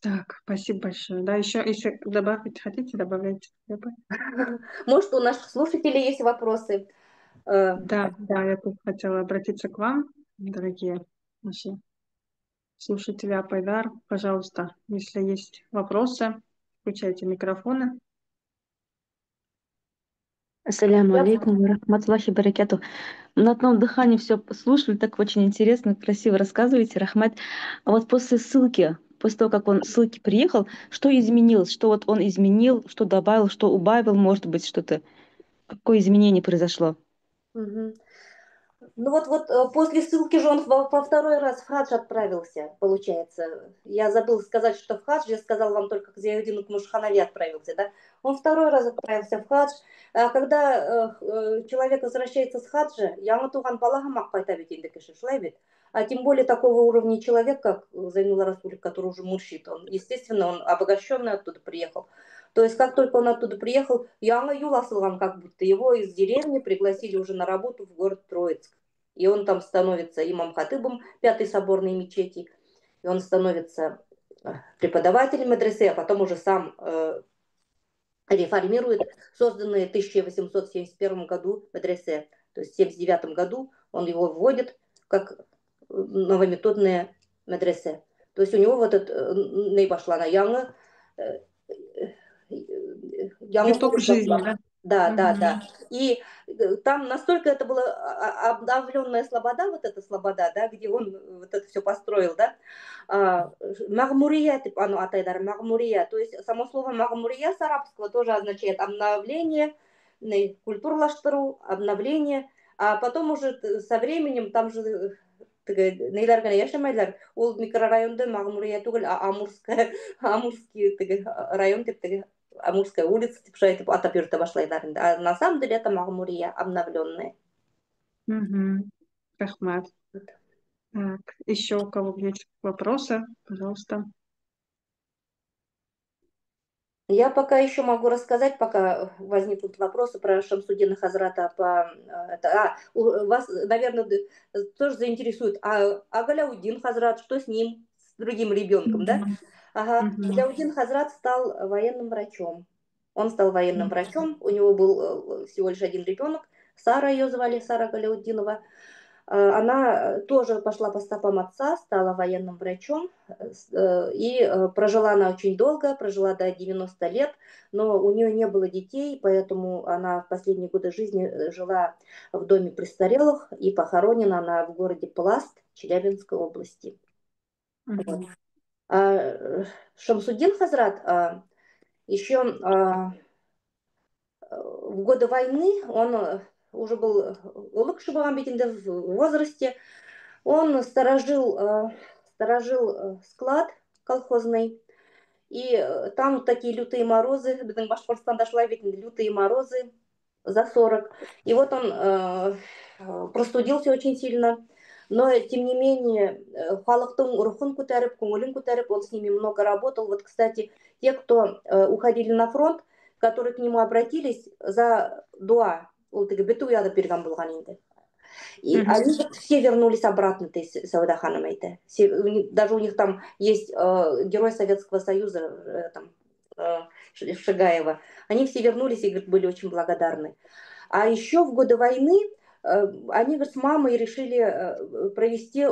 Так, спасибо большое. Да, еще добавить хотите, добавлять? Может, у наших слушателей есть вопросы? Э, Да, да, я тут хотела обратиться к вам, дорогие наши слушатели Апайдар. Пожалуйста, если есть вопросы, включайте микрофоны. Ассаляму Я алейкум ва рахматуллахи баракату. На одном дыхании все слушали, так очень интересно, красиво рассказываете, Рахмат. А вот после ссылки, после того, как он ссылки приехал, что изменилось? Что вот он изменил, что добавил, что убавил, может быть, что-то? Какое изменение произошло? Мгм. Ну вот после ссылки же он во второй раз в хадж отправился, получается. Я забыл сказать, что в хадж, я сказал вам только к Зиаудину Мушханави отправился, да? Он второй раз отправился в хадж. А когда человек возвращается с хаджа, яңы туған балаға мақпайта бит инде кеше, шулай бит. А тем более такого уровня человек, как Зайнулла Расулев, который уже муршит, он, естественно, он обогащенный оттуда приехал. То есть, как только он оттуда приехал, яңы юл асылған, как будто его из деревни пригласили уже на работу в город Троицк. И он там становится имам-хатыбом Пятой соборной мечети, и он становится преподавателем медресе, а потом уже сам реформирует созданное в 1871 году медресе. То есть в 1979 году он его вводит как новометодное медресе. То есть у него вот это наибашлана яңы яңы Виток более жизни, пошла. да? Да, да, да. Мгм. И там настолько это была обновленная слобода, вот эта слобода, да, где он вот это все построил, да, Магмурия, типа, оно атайдар, Магмурия, то есть само слово Магмурия с арабского тоже означает обновление, культурлаштыру, обновление, а потом уже со временем там же нейлер гана яшамайлар, ол микрорайонда Магмурия түгел, Амурская, Амурский район деп Амурская улица, типа, шайтып атап йөртә башлайлар инде. А на самом деле это Магмурия обновленная. Мгм. Рахмат. Так, еще у кого есть вопросы, пожалуйста. Я пока еще могу рассказать, пока возникнут вопросы про Шамсудина Хазрата. Вас, наверное, тоже заинтересует. А Галяудин Хазрат, что с ним? с другим ребенком, да? Ага. Мгм. Аляудин Хазрат стал военным врачом. Он стал военным врачом, у него был всего лишь один ребенок, Сара ее звали, Сара Галяутдинова. Она тоже пошла по стопам отца, стала военным врачом, и прожила она очень долго, прожила до 90 лет, но у нее не было детей, поэтому она в последние годы жизни жила в доме престарелых, и похоронена она в городе Пласт Челябинской области. Вот. Мгм. Шамсуддин Хазрат еще в годы войны, он уже был лучше в возрасте, он сторожил склад колхозный, и там такие лютые морозы, біздің Башқұртстанда шылай бетін лютые морозы за 40. И вот он простудился очень сильно, но тем не менее халықтың рухын көтеріп, көңілін көтеріп, он с ними много работал. Вот, кстати, те, кто уходили на фронт, которые к нему обратились за дуа, ол теге біту яды берген болған енді. И Мгм. они все вернулись обратно, Сауда Ханым это. Даже у них там есть герой Советского Союза, там, Шигаева. Они все вернулись и говорит, были очень благодарны. А еще в годы войны они говорит, с мамой решили провести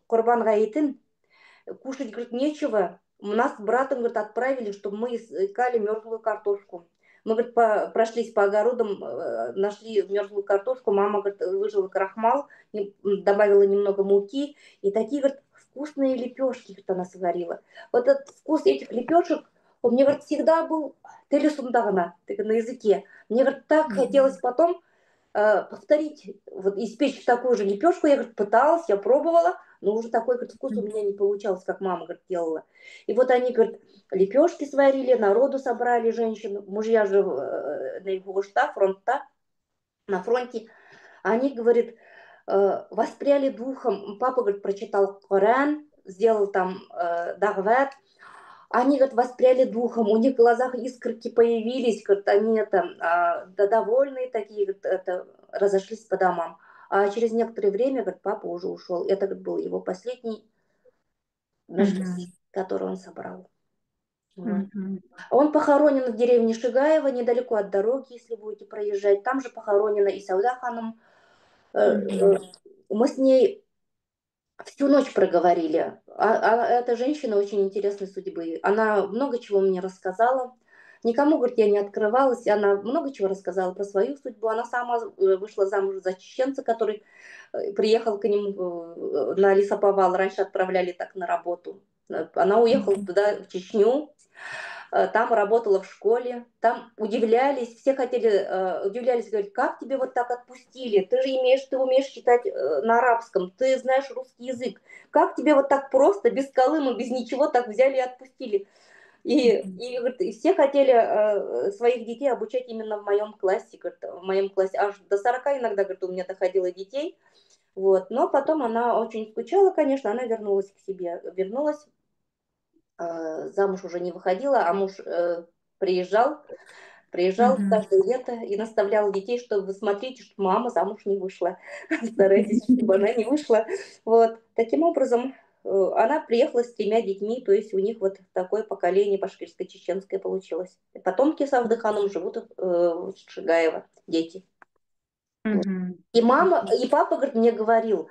Курбан Гаитин. Кушать, говорит, нечего. Нас с братом, говорит, отправили, чтобы мы искали мерзлую картошку. Мы, говорит, прошлись по огородам, нашли мерзлую картошку. Мама, говорит, выжила крахмал, добавила немного муки. И такие, говорит, вкусные лепешки, говорит, она сварила. Вот этот вкус этих лепешек, он мне, говорит, всегда был телесундагна, на языке. Мне, говорит, так хотелось потом повторить, вот испечь такую же лепешку. Я, говорит, пыталась, я пробовала, но уже такой, говорит, вкус у меня не получался, как мама, говорит, делала. И вот они, говорит, лепешки сварили, народу собрали женщин, мужья же на его фронта, на фронте. Они, говорит, воспряли духом. Папа, говорит, прочитал Коран, сделал там дагват. Они, говорит, воспряли духом, у них в глазах искорки появились, говорит, они довольные такие, говорит, разошлись по домам. А через некоторое время, говорит, папа уже ушел. Это, говорит, был его последний наждак, Мгм. который он собрал. Вот. Мгм. Он похоронен в деревне Шигаево, недалеко от дороги, если будете проезжать. Там же похоронена и Сауда Ханым. Мгм. Мы с ней всю ночь проговорили. Эта женщина очень интересной судьбы. Она много чего мне рассказала. Никому, говорит, я не открывалась. Она много чего рассказала про свою судьбу. Она сама вышла замуж за чеченца, который приехал к ним на лесоповал. Раньше отправляли так на работу. Она уехала туда, в Чечню. Там работала в школе, там удивлялись, все удивлялись, говорят, как тебе вот так отпустили, ты умеешь читать на арабском, ты знаешь русский язык, как тебе вот так просто, без колыма, без ничего так взяли и отпустили. Говорит, и все хотели своих детей обучать именно в моем классе, говорит, в моем классе, аж до 40 иногда, говорит, у меня доходило детей, вот, но потом она очень скучала, конечно, она вернулась к себе, вернулась, замуж уже не выходила, а муж приезжал Мгм. каждое лето и наставлял детей, что вы смотрите, чтобы мама замуж не вышла, старайтесь, чтобы она не вышла. Вот. Таким образом, она приехала с 3 детьми, то есть у них вот такое поколение башкирско-чеченское получилось. Потомки Савдыханом живут в Шигаево, дети. Вот. Мгм. И мама, и папа, говорит, мне говорил,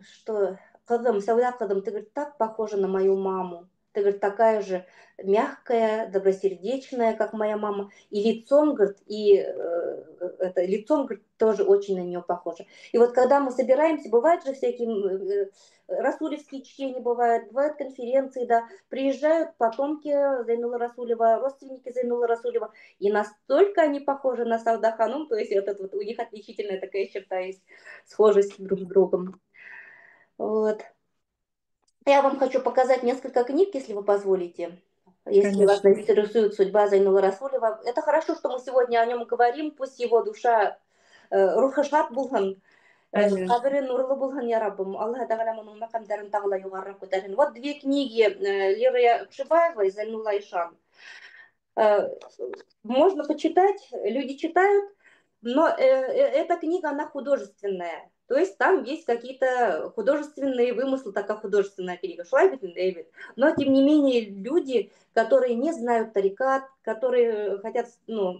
что Кадам, Сауда Кадам, ты, говорит, так похожа на мою маму. Ты, говорит, такая же мягкая, добросердечная, как моя мама. И лицом, говорит, лицом, говорит, тоже очень на нее похоже. И вот когда мы собираемся, бывают же всякие расулевские чтения, бывают конференции, да, приезжают потомки Зайнула Расулева, родственники Зайнула Расулева, и настолько они похожи на Сауда Ханум, то есть у них отличительная такая черта есть, схожесть друг с другом. Вот. Я вам хочу показать несколько книг, если вы позволите. Если вас Конечно. интересует судьба Зайнула Расулева. Это хорошо, что мы сегодня о нем говорим, пусть его душа рухашат булган, Амин. кабірі нұрлы булган, я Раббым. Аллах Тағала мұның мақамдарын тағала юғарырақ көтерін. Вот две книги Леры Пшибаевой и Зайнула Ишан. Можно почитать, люди читают, но эта книга, она художественная. То есть там есть какие-то художественные вымыслы, такая художественная книга Шлайбет и Дэвид. Но, тем не менее, люди, которые не знают тарикат, которые хотят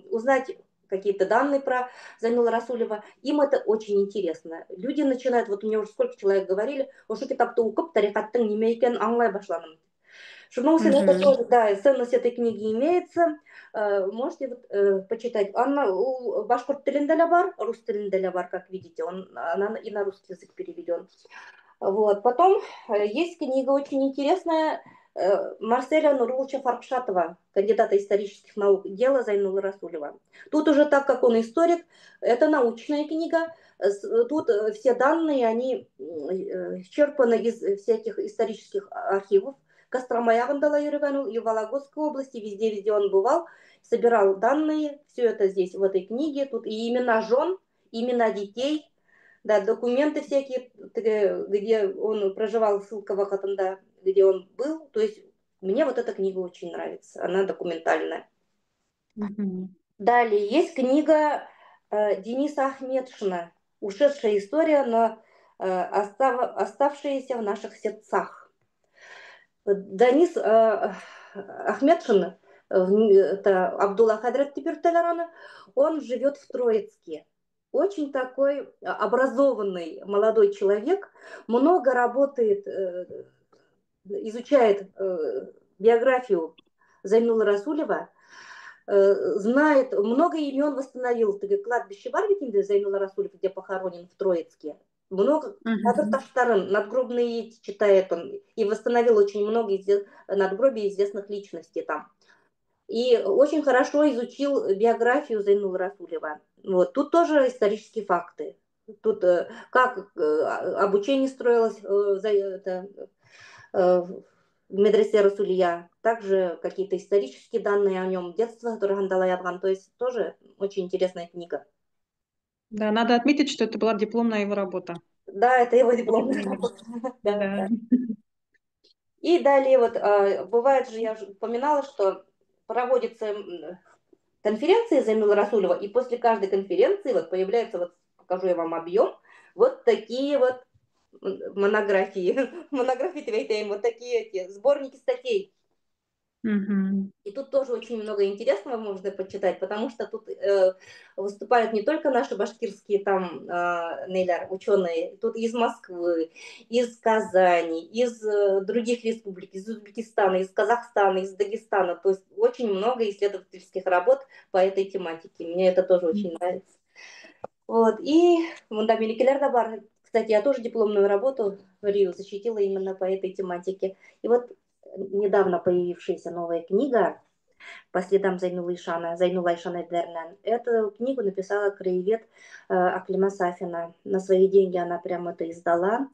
узнать какие-то данные про Зайнула Расулева, им это очень интересно. Люди начинают, вот мне уже сколько человек говорили, ошо китапты укып, тарикаттың неме екенін аңлай башланым. Шурноусын это тоже, да, ценность этой книги имеется. Можете почитать. Она башкорт тілінде бар, рус тілінде бар, как видите. Она и на русский язык переведен. Вот. Потом есть книга очень интересная Марселя Нуруловича Фаркшатова, кандидата исторических наук, «Дело Зайнулы Расулева». Тут уже, так как он историк, это научная книга. Тут все данные, они исчерпаны из всяких исторических архивов. Кострома ягындала йөргән ул, и в Вологодской области, везде он бывал, собирал данные, все это здесь, в этой книге. Тут и имена жен, имена детей, да, документы всякие, где он проживал, ссылка Вахатанда, где он был. То есть мне вот эта книга очень нравится, она документальная. Далее есть книга Дениса Ахметшина «Ушедшая история, но оставшаяся в наших сердцах». Денис Ахметшин, это Абдулла Хадрат Тиберталярана, он живет в Троицке. Очень такой образованный молодой человек, много работает, изучает биографию Зайнула Расулева, знает, много имен восстановил. Кладбище Барвикинде Зайнула Расулев, где похоронен в Троицке. Много таштарын, надгробные читает он, и восстановил очень много надгробий известных личностей там. И очень хорошо изучил биографию Зайнула Расулева. Вот. Тут тоже исторические факты. Тут как обучение строилось в медресе Расулия, также какие-то исторические данные о нем, детство Тургандала Ядган, то есть тоже очень интересная книга. Да, надо отметить, что это была дипломная его работа. Да, это его дипломная работа. Да. И далее вот, бывает же, я уже упоминала, что проводится конференция Зайнула Расулева, и после каждой конференции вот появляется, вот покажу я вам объем, вот такие вот монографии, вот такие эти сборники статей. И тут тоже очень много интересного можно почитать, потому что тут выступают не только наши башкирские там ученые, тут из Москвы, из Казани, из других республик, из Узбекистана, из Казахстана, из Дагестана. То есть очень много исследовательских работ по этой тематике. Мне это тоже очень нравится. Вот. И Мундамили Келердабар, кстати, я тоже дипломную работу в Рио защитила именно по этой тематике. И вот недавно появившаяся новая книга «По следам Зайнула Ишана Дернан». Эту книгу написала краевед Аклима Сафина. На свои деньги она прямо это издала.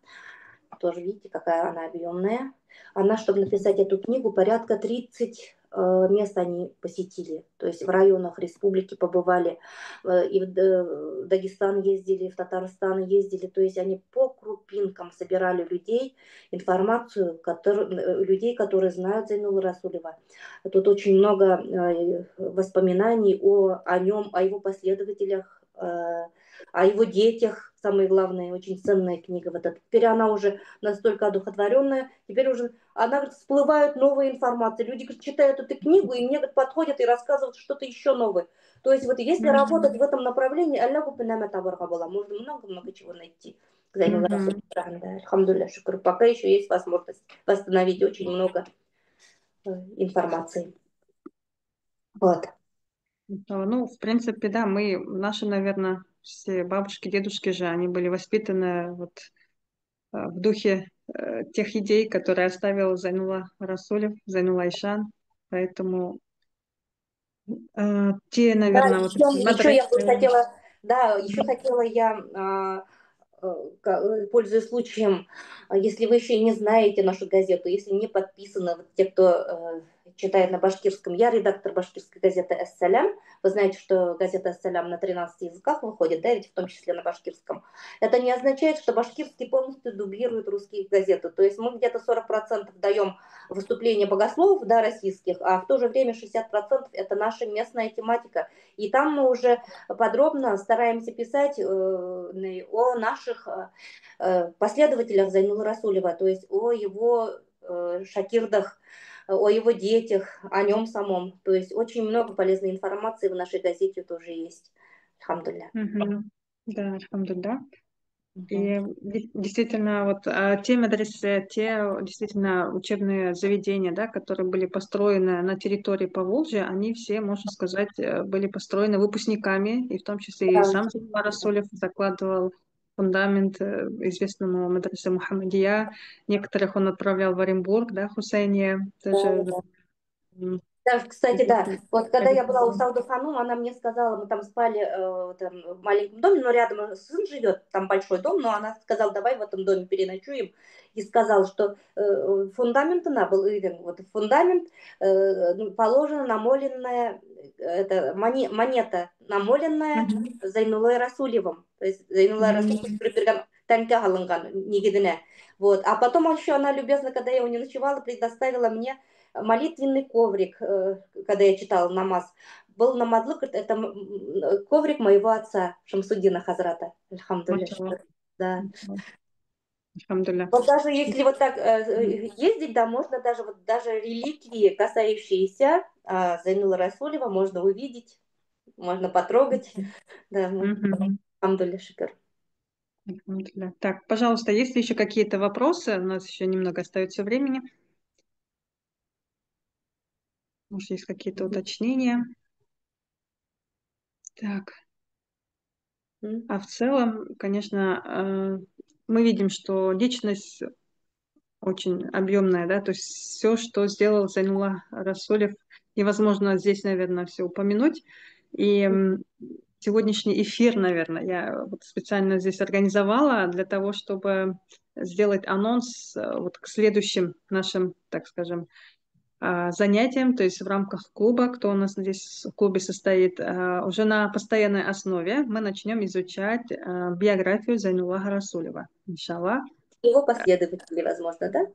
Тоже видите, какая она объемная. Она, чтобы написать эту книгу, порядка 30 мест они посетили. То есть в районах республики побывали, и в Дагестан ездили, и в Татарстан ездили. То есть они по крупинкам собирали людей, информацию, людей, которые знают Зайнула Расулева. Тут очень много воспоминаний о нем, о его последователях, о его детях. Самое главное, очень ценная книга. Вот эта. Теперь она уже настолько одухотворенная, теперь уже она, говорит, всплывают новые информации. Люди, говорит, читают эту книгу, и мне, говорит, подходят и рассказывают что-то еще новое. То есть вот если работать в этом направлении, можно много-много чего найти. Алхамдулилля, шукр. Пока еще есть возможность восстановить очень много информации. Вот. Ну, в принципе, да, наши, наверное, все бабушки, дедушки же, они были воспитаны вот в духе тех идей, которые оставил Зайнула Расулев, Зайнула Ишан. Поэтому те, наверное, Да, вот еще я бы хотела, да, еще хотела я, пользуясь случаем, если вы еще не знаете нашу газету, если не подписаны, вот те, кто читает на башкирском. Я редактор башкирской газеты «Эссалям». Вы знаете, что газета «Эссалям» на 13 языках выходит, да, ведь в том числе на башкирском. Это не означает, что башкирский полностью дублирует русские газеты. То есть мы где-то 40% даем выступления богословов, да, российских, а в то же время 60% это наша местная тематика. И там мы уже подробно стараемся писать о наших последователях Зайнула Расулева, то есть о его шакирдах, о его детях, о нем самом. То есть очень много полезной информации в нашей газете тоже есть. Алхамдулillah. Да, альхамдулилля. Мгм. И действительно, вот те медресе, те действительно учебные заведения, да, которые были построены на территории Поволжья, они все, можно сказать, были построены выпускниками, и в том числе и Да, сам Зулфар Расулев закладывал фундамент известному медресе Мухаммадия. Некоторых он отправлял в Оренбург, да, Хусейния, да, тоже да. м, Даже, кстати, да, известный вот когда я была у традиционный. Сауды Ханум, она мне сказала, мы там спали там, в маленьком доме, но рядом сын живет, там большой дом, но она сказала, давай в этом доме переночуем. И сказала, что фундамент она был, вот фундамент положена намоленная, это монета, намоленная Мгм. Зайнулой Расулевым. То есть Зайнула Расулев бір тәнке алынған негізіне. Вот. А потом еще она любезно, когда я у нее ночевала, предоставила мне молитвенный коврик, когда я читала намаз, был намадлык, это коврик моего отца, Шамсуддина Хазрата. Альхамдулillah. Машаллах. Да. Альхамдулилля. Вот даже если вот так ездить, да, можно даже вот даже реликвии, касающиеся Зайнула Расулева, можно увидеть, можно потрогать. Да, ну, Мгм. Альхамдулillah, шикар. Альхамдулилля. Так, пожалуйста, есть ли еще какие-то вопросы? У нас еще немного остается времени. Может, есть какие-то уточнения? Так, а в целом, конечно, мы видим, что личность очень объемная, да, то есть все, что сделал Зайнулла Расулев, невозможно здесь, наверное, все упомянуть. И сегодняшний эфир, наверное, я вот специально здесь организовала для того, чтобы сделать анонс вот к следующим нашим, так скажем, занятиям, то есть в рамках клуба, кто у нас здесь в клубе состоит, уже на постоянной основе мы начнем изучать биографию Зайнуллаха Расулева, иншаллах. Его последователи, возможно, да?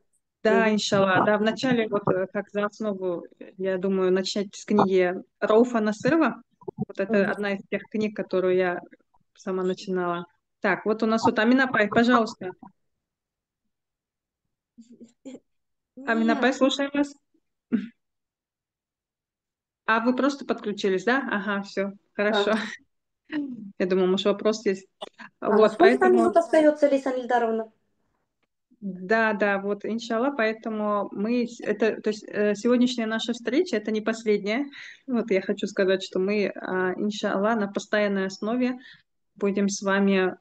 Да, Мгм. иншаллах. Да, вначале, вот как за основу, я думаю, начать с книги Рауфа Насырова. Вот это Мгм. одна из тех книг, которую я сама начинала. Так, вот у нас вот Аминапай, пожалуйста. Нет. Аминапай, слушаем вас. А вы просто подключились, да? Ага, все, А, хорошо. Я думаю, может, вопрос есть. Вот, сколько там поэтому, минут остается, Лейсан Ильдаровна? да, да, вот, иншаллах, поэтому мы, это, то есть сегодняшняя наша встреча, это не последняя. Вот я хочу сказать, что мы, иншаллах, на постоянной основе будем с вами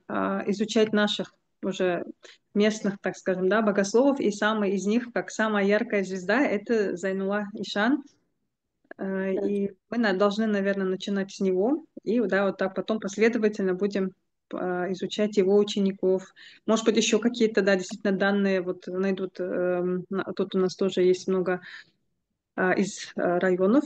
изучать наших уже местных, так скажем, да, богословов, и самый из них, как самая яркая звезда, это Зайнулла Ишан. Да. И мы должны, наверное, начинать с него, и да, вот так потом последовательно будем изучать его учеников. Может быть, еще какие-то, да, действительно данные вот найдут. Тут у нас тоже есть много из районов,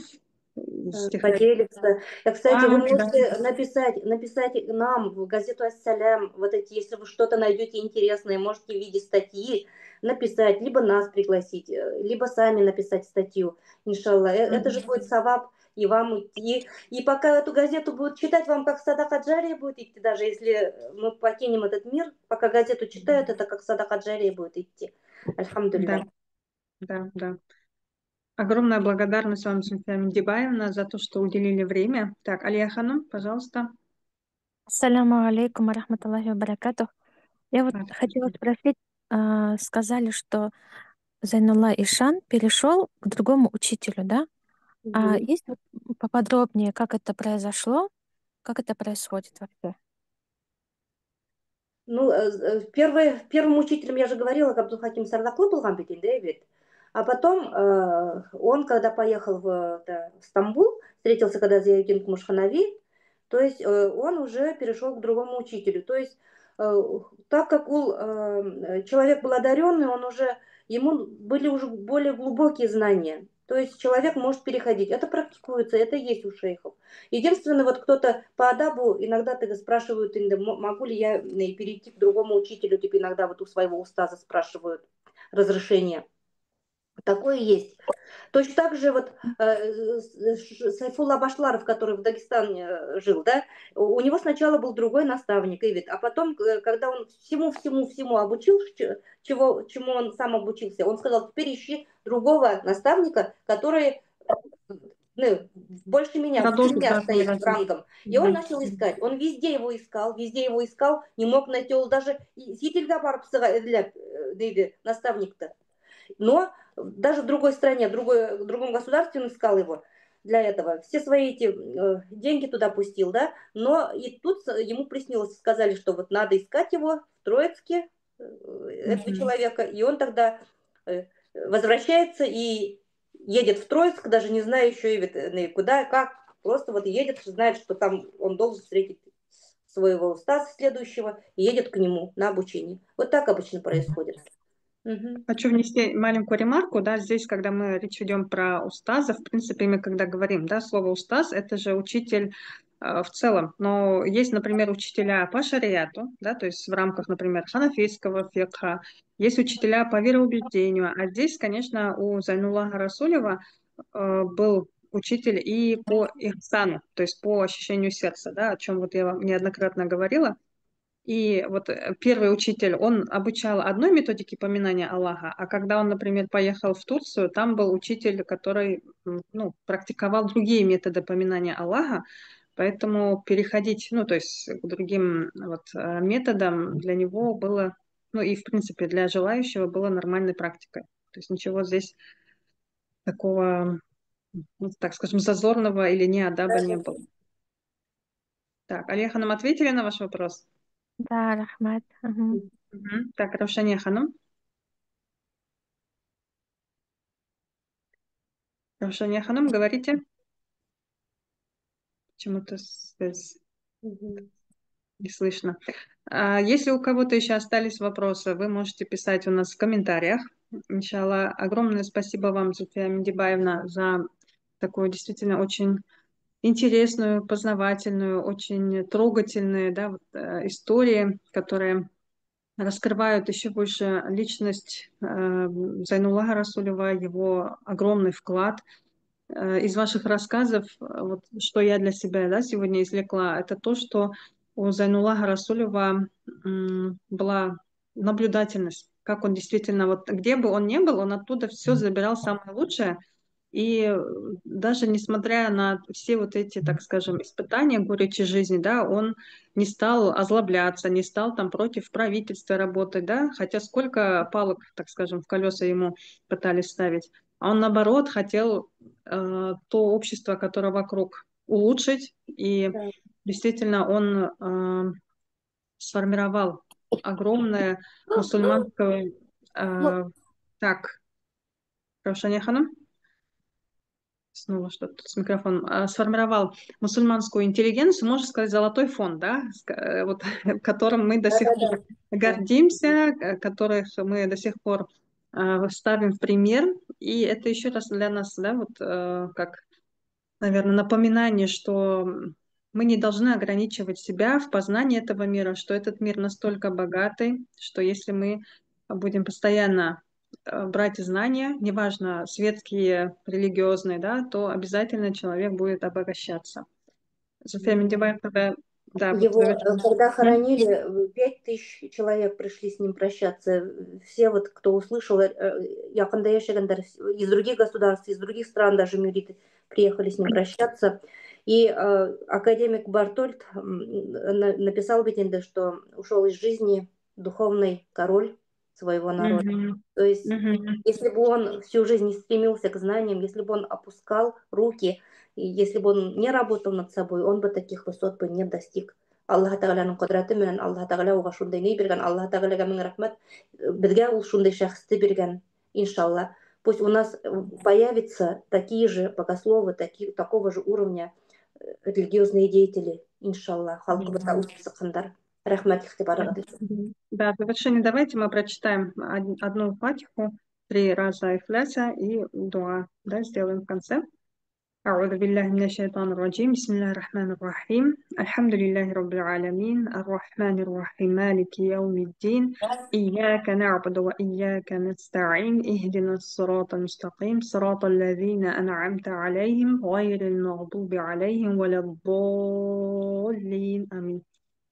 из тех районов. Поделиться. Кстати, Да, вы да. можете написать нам в газету «Ассалям», вот эти, если вы что-то найдете интересное, можете в виде статьи написать, либо нас пригласить, либо сами написать статью, иншаллах. Это же Мгм. будет савап и вам идти. И пока эту газету будут читать, вам как садака джария будет идти, даже если мы покинем этот мир, пока газету читают, это как садака джария будет идти. Да, Альхамдулилля. да, да. Огромная благодарность вам, Зульфия Миндибаевна, за то, что уделили время. Так, Алия Ханум, пожалуйста. Ассаляму алейкум ва рахматуллахи ва баракатух. Я вот хотела спросить, сказали, что Зайнулла Ишан перешел к другому учителю, да? А Мгм. есть вот поподробнее, как это произошло, как это происходит вообще? Ну, первым учителем, я же говорила, Абдулхаким Сардаклы был Гамбетин, Дэвид. А потом он, когда поехал в Стамбул, встретился когда с Зиягин Мушханави, то есть он уже перешел к другому учителю. То есть так как человек был одаренный, ему были уже более глубокие знания. То есть человек может переходить. Это практикуется, это есть у шейхов. Единственное, вот кто-то по адабу, иногда тогда спрашивают, могу ли я перейти к другому учителю, типа иногда вот у своего устаза спрашивают разрешение. Такое есть. Точно так же вот Сайфулла Башларов, который в Дагестане жил, да, у него сначала был другой наставник, Ивит, а потом, когда он всему обучил, чему он сам обучился, он сказал, теперь ищи другого наставника, который ну, больше меня, выше Продолжить, меня да, свой стоит развитие. рангом. И он Да. начал искать. Он везде его искал, не мог найти. Он даже сетельга для наставника-то. Но даже в другой стране, в другом государстве он искал его для этого. Все свои эти деньги туда пустил, да. Но и тут ему приснилось, сказали, что вот надо искать его в Троицке, этого человека. И он тогда возвращается и едет в Троицк, даже не зная еще и куда, как. Просто вот едет, знает, что там он должен встретить своего устаса следующего, и едет к нему на обучение. Вот так обычно происходит. Угу. Хочу внести маленькую ремарку, да, здесь, когда мы речь ведем про устаза, в принципе, мы когда говорим, да, слово устаз, это же учитель в целом, но есть, например, учителя по шариату, да, то есть в рамках, например, ханафийского фикха, есть учителя по вероубеждению, а здесь, конечно, у Зайнуллаха Расулева был учитель и по ихсану, то есть по ощущению сердца, да, о чем вот я вам неоднократно говорила. И вот первый учитель, он обучал одной методике поминания Аллаха, а когда он, например, поехал в Турцию, там был учитель, который ну, практиковал другие методы поминания Аллаха, поэтому переходить, ну, то есть к другим вот, методам для него было, ну, и, в принципе, для желающего было нормальной практикой. То есть ничего здесь такого, ну, так скажем, зазорного или неадаба не было. Так, Алия Ханум, ответили на ваш вопрос? Да, Рахмат. Мгм. Так, Равшания Ханум. Равшания Ханум, говорите. Почему-то связь не слышно. Если у кого-то еще остались вопросы, вы можете писать у нас в комментариях. Иншалла, огромное спасибо вам, Зульфия Миндибаевна, за такую действительно очень интересную, познавательную, очень трогательную, да, вот, истории, которые раскрывают еще больше личность Зайнуллаха Расулева, его огромный вклад. Из ваших рассказов, вот, что я для себя, да, сегодня извлекла, это то, что у Зайнуллаха Расулева была наблюдательность, как он действительно, вот где бы он ни был, он оттуда все забирал самое лучшее, и даже несмотря на все вот эти, так скажем, испытания, горечи жизни, да, он не стал озлобляться, не стал там против правительства работать, да, хотя сколько палок, так скажем, в колеса ему пытались ставить. А он, наоборот, хотел то общество, которое вокруг, улучшить. И Да. действительно он сформировал огромное мусульманское... так, Равшания Ханум? Снова что-то тут с микрофоном. Сформировал мусульманскую интеллигенцию, можно сказать, золотой фонд, да, вот, которым мы до сих пор гордимся, которых мы до сих пор ставим в пример. И это еще раз для нас, да, вот как, наверное, напоминание, что мы не должны ограничивать себя в познании этого мира, что этот мир настолько богатый, что если мы будем постоянно брать знания, неважно, светские, религиозные, да, то обязательно человек будет обогащаться. Зуфия Миндибаева, да, вот Его, когда М? хоронили, 5000 человек пришли с ним прощаться. Все вот, кто услышал, Якында яшәгәндәр, из других государств, из других стран даже мюриты приехали с ним прощаться. И академик Бартольд написал ведь, что ушел из жизни духовный король своего народа. Мгм. То есть, Мгм. если бы он всю жизнь не стремился к знаниям, если бы он опускал руки, и если бы он не работал над собой, он бы таких высот бы не достиг. Аллаһ Тәгаләнең кодрәте менән Аллаһ Тәгалә уга шундай ни биргән, Аллаһ Тәгаләгә мең рәхмәт. Безгә ул шундай шәхесте биргән, иншалла. Пусть у нас появятся такие же богословы, такого же уровня религиозные деятели, иншалла. Халкыбызга үсеп сыккандар. Рәхмәт игътибарыгыз өчен. Да, в завершение давайте мы прочитаем одну фатиху. 3 раза ихляса и дуа, да, сделаем в конце. أعوذ بالله من الشيطان الرجيم بسم الله الرحمن الرحيم الحمد لله رب العالمين الرحمن الرحيم مالك يوم الدين إياك نعبد وإياك نستعين اهدنا الصراط المستقيم صراط الذين أنعمت عليهم غير المغضوب عليهم ولا الضالين آمين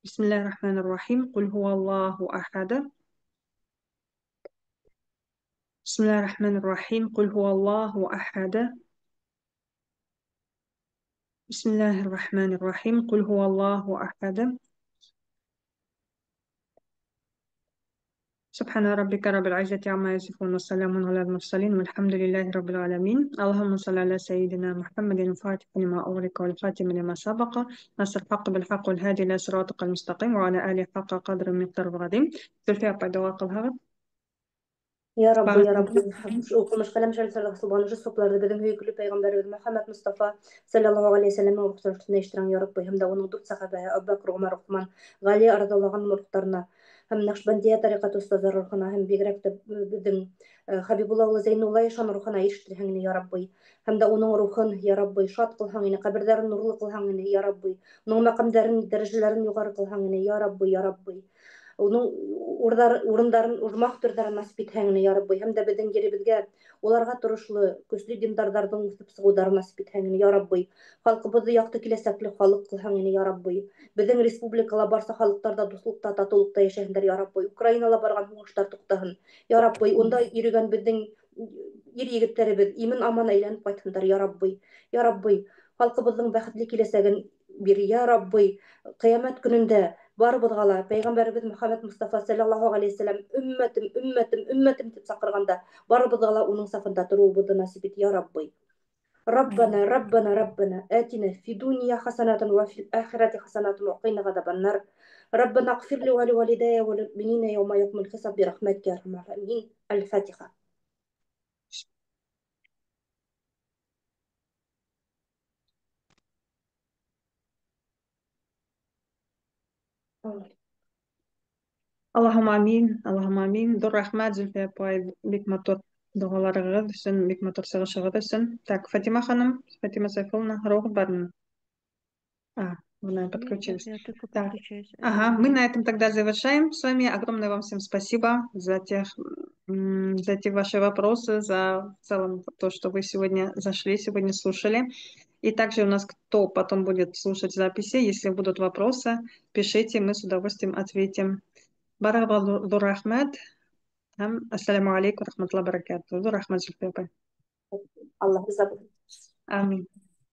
بسم الله الرحمن الرحيم قل هو الله أحد بسم الله الرحمن الرحيم قل هو الله أحد بسم الله الرحمن الرحيم قل هو الله أحد سبحان ربك رب العزة عما يصفون وسلام على المرسلين والحمد لله رب العالمين اللهم صل على سيدنا محمد الفاتح لما أغلق والخاتم لما سبق نصر الحق بالحق والهادي إلى صراطك المستقيم وعلى آله حق قدر مقدار العظيم زلفي أبا دواق الهغب يا رب بارك يا رب оқымыш қалам шәлсәлі сұлбаны жүз сопларды біздің өйгілі пайғамбарымыз Мұхаммад Мұстафа саллаллаху алейхи вассалам рұхсатына иштиран я рабби һәм дә уның дүрт сахабәһе Абу Бәкр, Умар, Усман, Гали арзаллаган мөрхтәрнә һәм Нақшбандия тарикат устазлары рухына һәм бигрәк тә безнең Хәбибулла улы Зәйнулла Ишан рухына иштирһәң инде я рабби һәм дә уның рухын я рабби шат кылһаң инде каберләрен нурлы кылһаң инде я рабби уның макамдарын дәрәҗәләрен югары кылһаң инде я рабби Оның урындарын, урмак төрдәрен насип итһәң инде, я Рабби, һәм дә безнең җиребезгә уларга турышлы көчле диндардарның үсеп чыгударын насип итһәң инде, я Рабби. Халкыбызны якты киләсәкле халык кылһаң инде, я Рабби. Безнең республикала барса халыкларда дуслыкта, татулыкта яшәһеннәр, я Рабби. Украинала барган уңыштар туктаһын, я Рабби. Унда йөргән безнең ир егетләребез имен аман әйләнеп кайтһыннар, я Рабби. Я Рабби, халкыбызның бәхетле киләсәген бир, я Рабби. Кыямәт көнендә барыбызга ла Пәйгамбәрбез Мөхәммәд Мустафа саллаллаху алейхи вассалам өммәтем дип сакырганда барыбызга ла уның сафында торуыбызны насип ит, я Рабби. ربنا آتنا في الدنيا حسنة وفي الآخرة حسنة وقنا عذاب النار ربنا اغفر لي ولوالدي والمؤمنين يوم يقوم الحساب برحمتك يا أرحم الراحمين الفاتحة Allahumma amin, Allahumma amin. Dur рахмәт Зөлфия апай, бик матур дугаларыгыз өчен, бик матур чыгышыгыз өчен. Так, Фатима ханым, Фатима Сайфулловна, рухы бармы? Вы подключились. Я только Так. подключаюсь. Ага, мы на этом тогда завершаем с вами. Огромное вам всем спасибо за за те ваши вопросы, за в целом то, что вы сегодня зашли, сегодня слушали. И также у нас, кто потом будет слушать записи, если будут вопросы, пишите, мы с удовольствием ответим. Барак ду рахмат. Ассаламу алейкум рахматуллахи баракату. Ду рахмат Зульфия апай. الله يجزاك Амин.